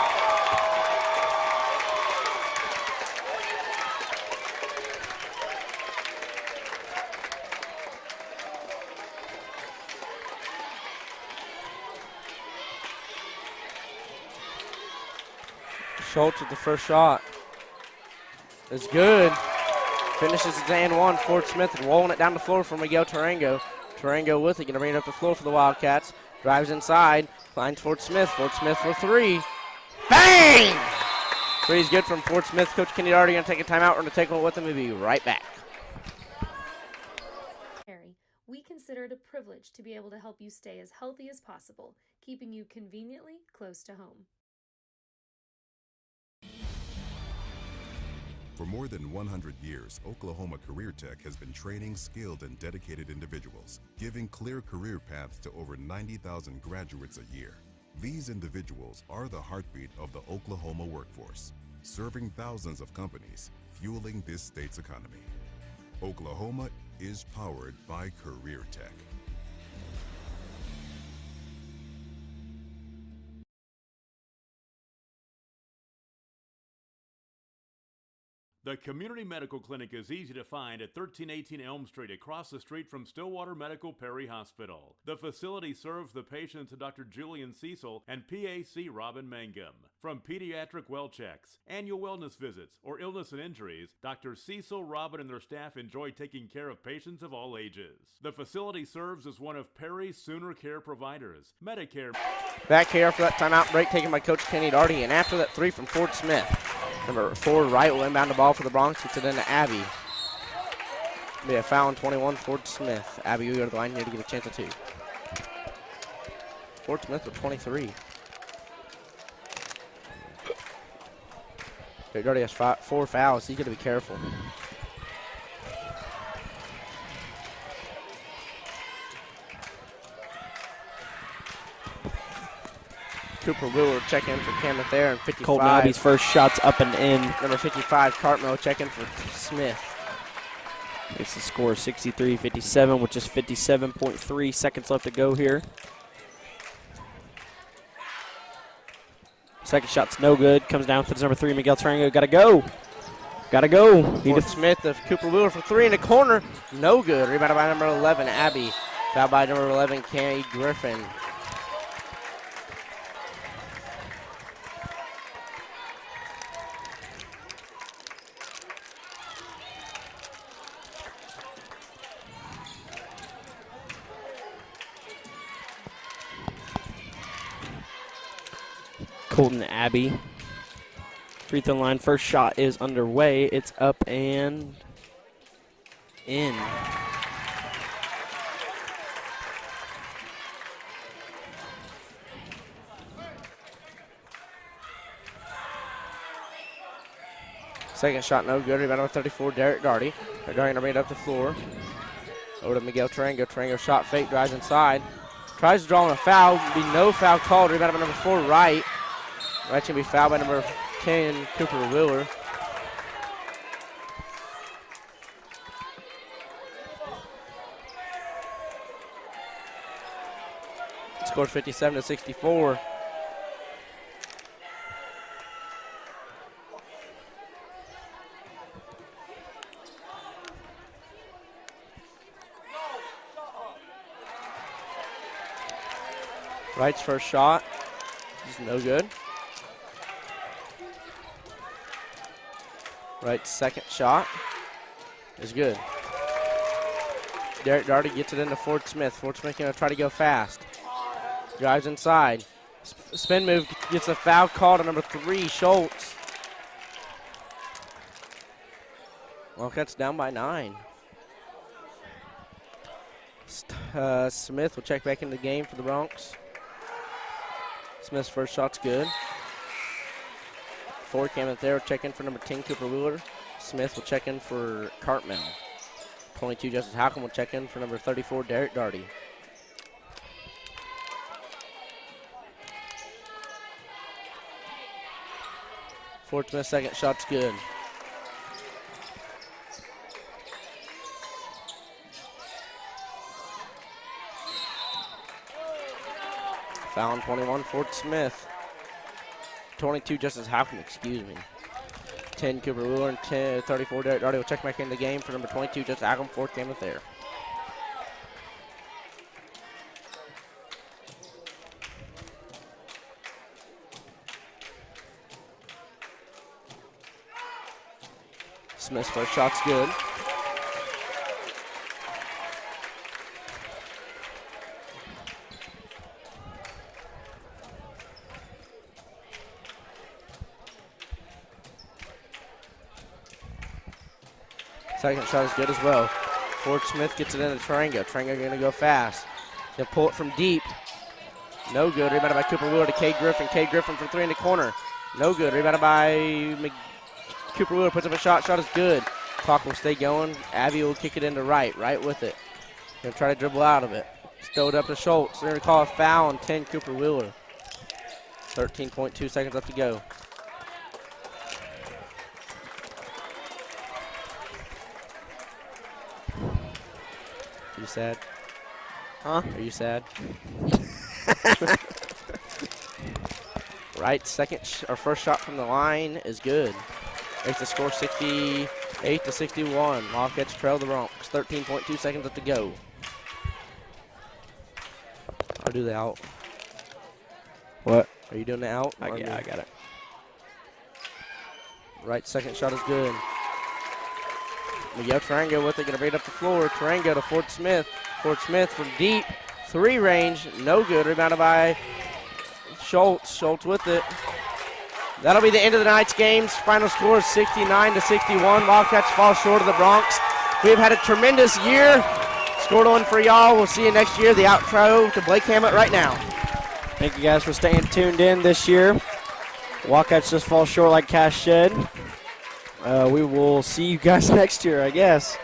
Schultz with the first shot. It's good. Finishes his and one. Ford Smith rolling it down the floor for Miguel Tarango. Tarango with it, going to bring it up the floor for the Wildcats. Drives inside, finds Ford Smith. Ford Smith for three. Bang! Three's good from Ford Smith. Coach Kenny Darty going to take a timeout. We're going to take one with him. We'll be right back. We consider it a privilege to be able to help you stay as healthy as possible, keeping you conveniently close to home. For more than 100 years, Oklahoma Career Tech has been training skilled and dedicated individuals, giving clear career paths to over 90,000 graduates a year. These individuals are the heartbeat of the Oklahoma workforce, serving thousands of companies, fueling this state's economy. Oklahoma is powered by Career Tech. The Community Medical Clinic is easy to find at 1318 Elm Street, across the street from Stillwater Medical Perry Hospital. The facility serves the patients of Dr. Julian Cecil and PAC Robin Mangum. From pediatric well checks, annual wellness visits, or illness and injuries, Dr. Cecil, Robin, and their staff enjoy taking care of patients of all ages. The facility serves as one of Perry's Sooner Care providers. Medicare. Back here for that timeout break taken by Coach Kenny Darty, and after that three from Ford Smith. Number 4, Wright will inbound the ball for the Bronx. Gets it into Abby. Be a foul on 21, Ford Smith. Abby, you go to the line here to get a chance at 2. Ford Smith with 23. Derek Darty has 4 fouls. He's got to be careful. Cooper Wheeler check in for Cameron there, and 55. Colton Abbey's first shot's up and in. Number 55, Cartmel check in for Smith. Makes the score 63-57 with just 57.3 seconds left to go here. Second shot's no good. Comes down for number 3, Miguel Tarango. Gotta go. Gotta go. Ford Smith of Cooper Wheeler for 3 in the corner. No good. Rebounded by number 11, Abby. Foul by number 11, Kay Griffin. Colton Abbey. Free throw line, first shot is underway. It's up and in. Second shot no good. Rebound number 34, Derek Darty. Darty going to bring it up the floor. Over to Miguel Tarango. Tarango shot fake, drives inside. Tries to draw on a foul. Be no foul called. Rebound by number 4, Wright. Wright's going to be fouled by number 10, Cooper Wheeler. Scored 57-64. Wright's first shot is no good. Wright's second shot is good. Derek Darty gets it into Ford Smith. Ford Smith going to try to go fast. Drives inside. Spin move, gets a foul called on number 3, Schultz. Wildcats down by 9. Smith will check back into the game for the Bronx. Smith's first shot's good. Ford came in there, check in for number 10, Cooper Wheeler. Smith will check in for Cartmel. 22, Justice Halcomb will check in for number 34, Derek Darty. Ford Smith's second shot's good. Foul on 21, Fort Smith. 22, Justice Houghton, excuse me. 10, Cooper Wheeler, and 34, Derek Darty will check back into the game for number 22, Justice Houghton, fourth game affair. Smith's first shot's good. Second shot is good as well. Fort Smith gets it into Tarango. Tarango going to go fast. They'll pull it from deep. No good. Rebounded by Cooper Wheeler to Cade Griffin. Cade Griffin for three in the corner. No good. Rebounded by Cooper Wheeler. Puts up a shot. Shot is good. Clock will stay going. Abby will kick it into right. Right with it. Going to try to dribble out of it. Throw it up to Schultz. They're going to call a foul on 10, Cooper Wheeler. 13.2 seconds left to go. Are you sad? Huh? Are you sad? Right, first shot from the line is good. Makes the score 68-61. Wildcats trail the Bronx. 13.2 seconds left to go. I'll do the out. What? Are you doing the out? Yeah, I got it. Right, second shot is good. Miguel Tarango with it, going to bring it up the floor. Tarango to Fort Smith. Fort Smith from deep. Three range, no good. Rebounded by Schultz. Schultz with it. That'll be the end of the night's games. Final score is 69-61. Wildcats fall short of the Bronx. We've had a tremendous year. Scored one for y'all. We'll see you next year. The outro to Blake Hammett right now. Thank you guys for staying tuned in this year. Wildcats just fall short like Cash said. We will see you guys next year, I guess.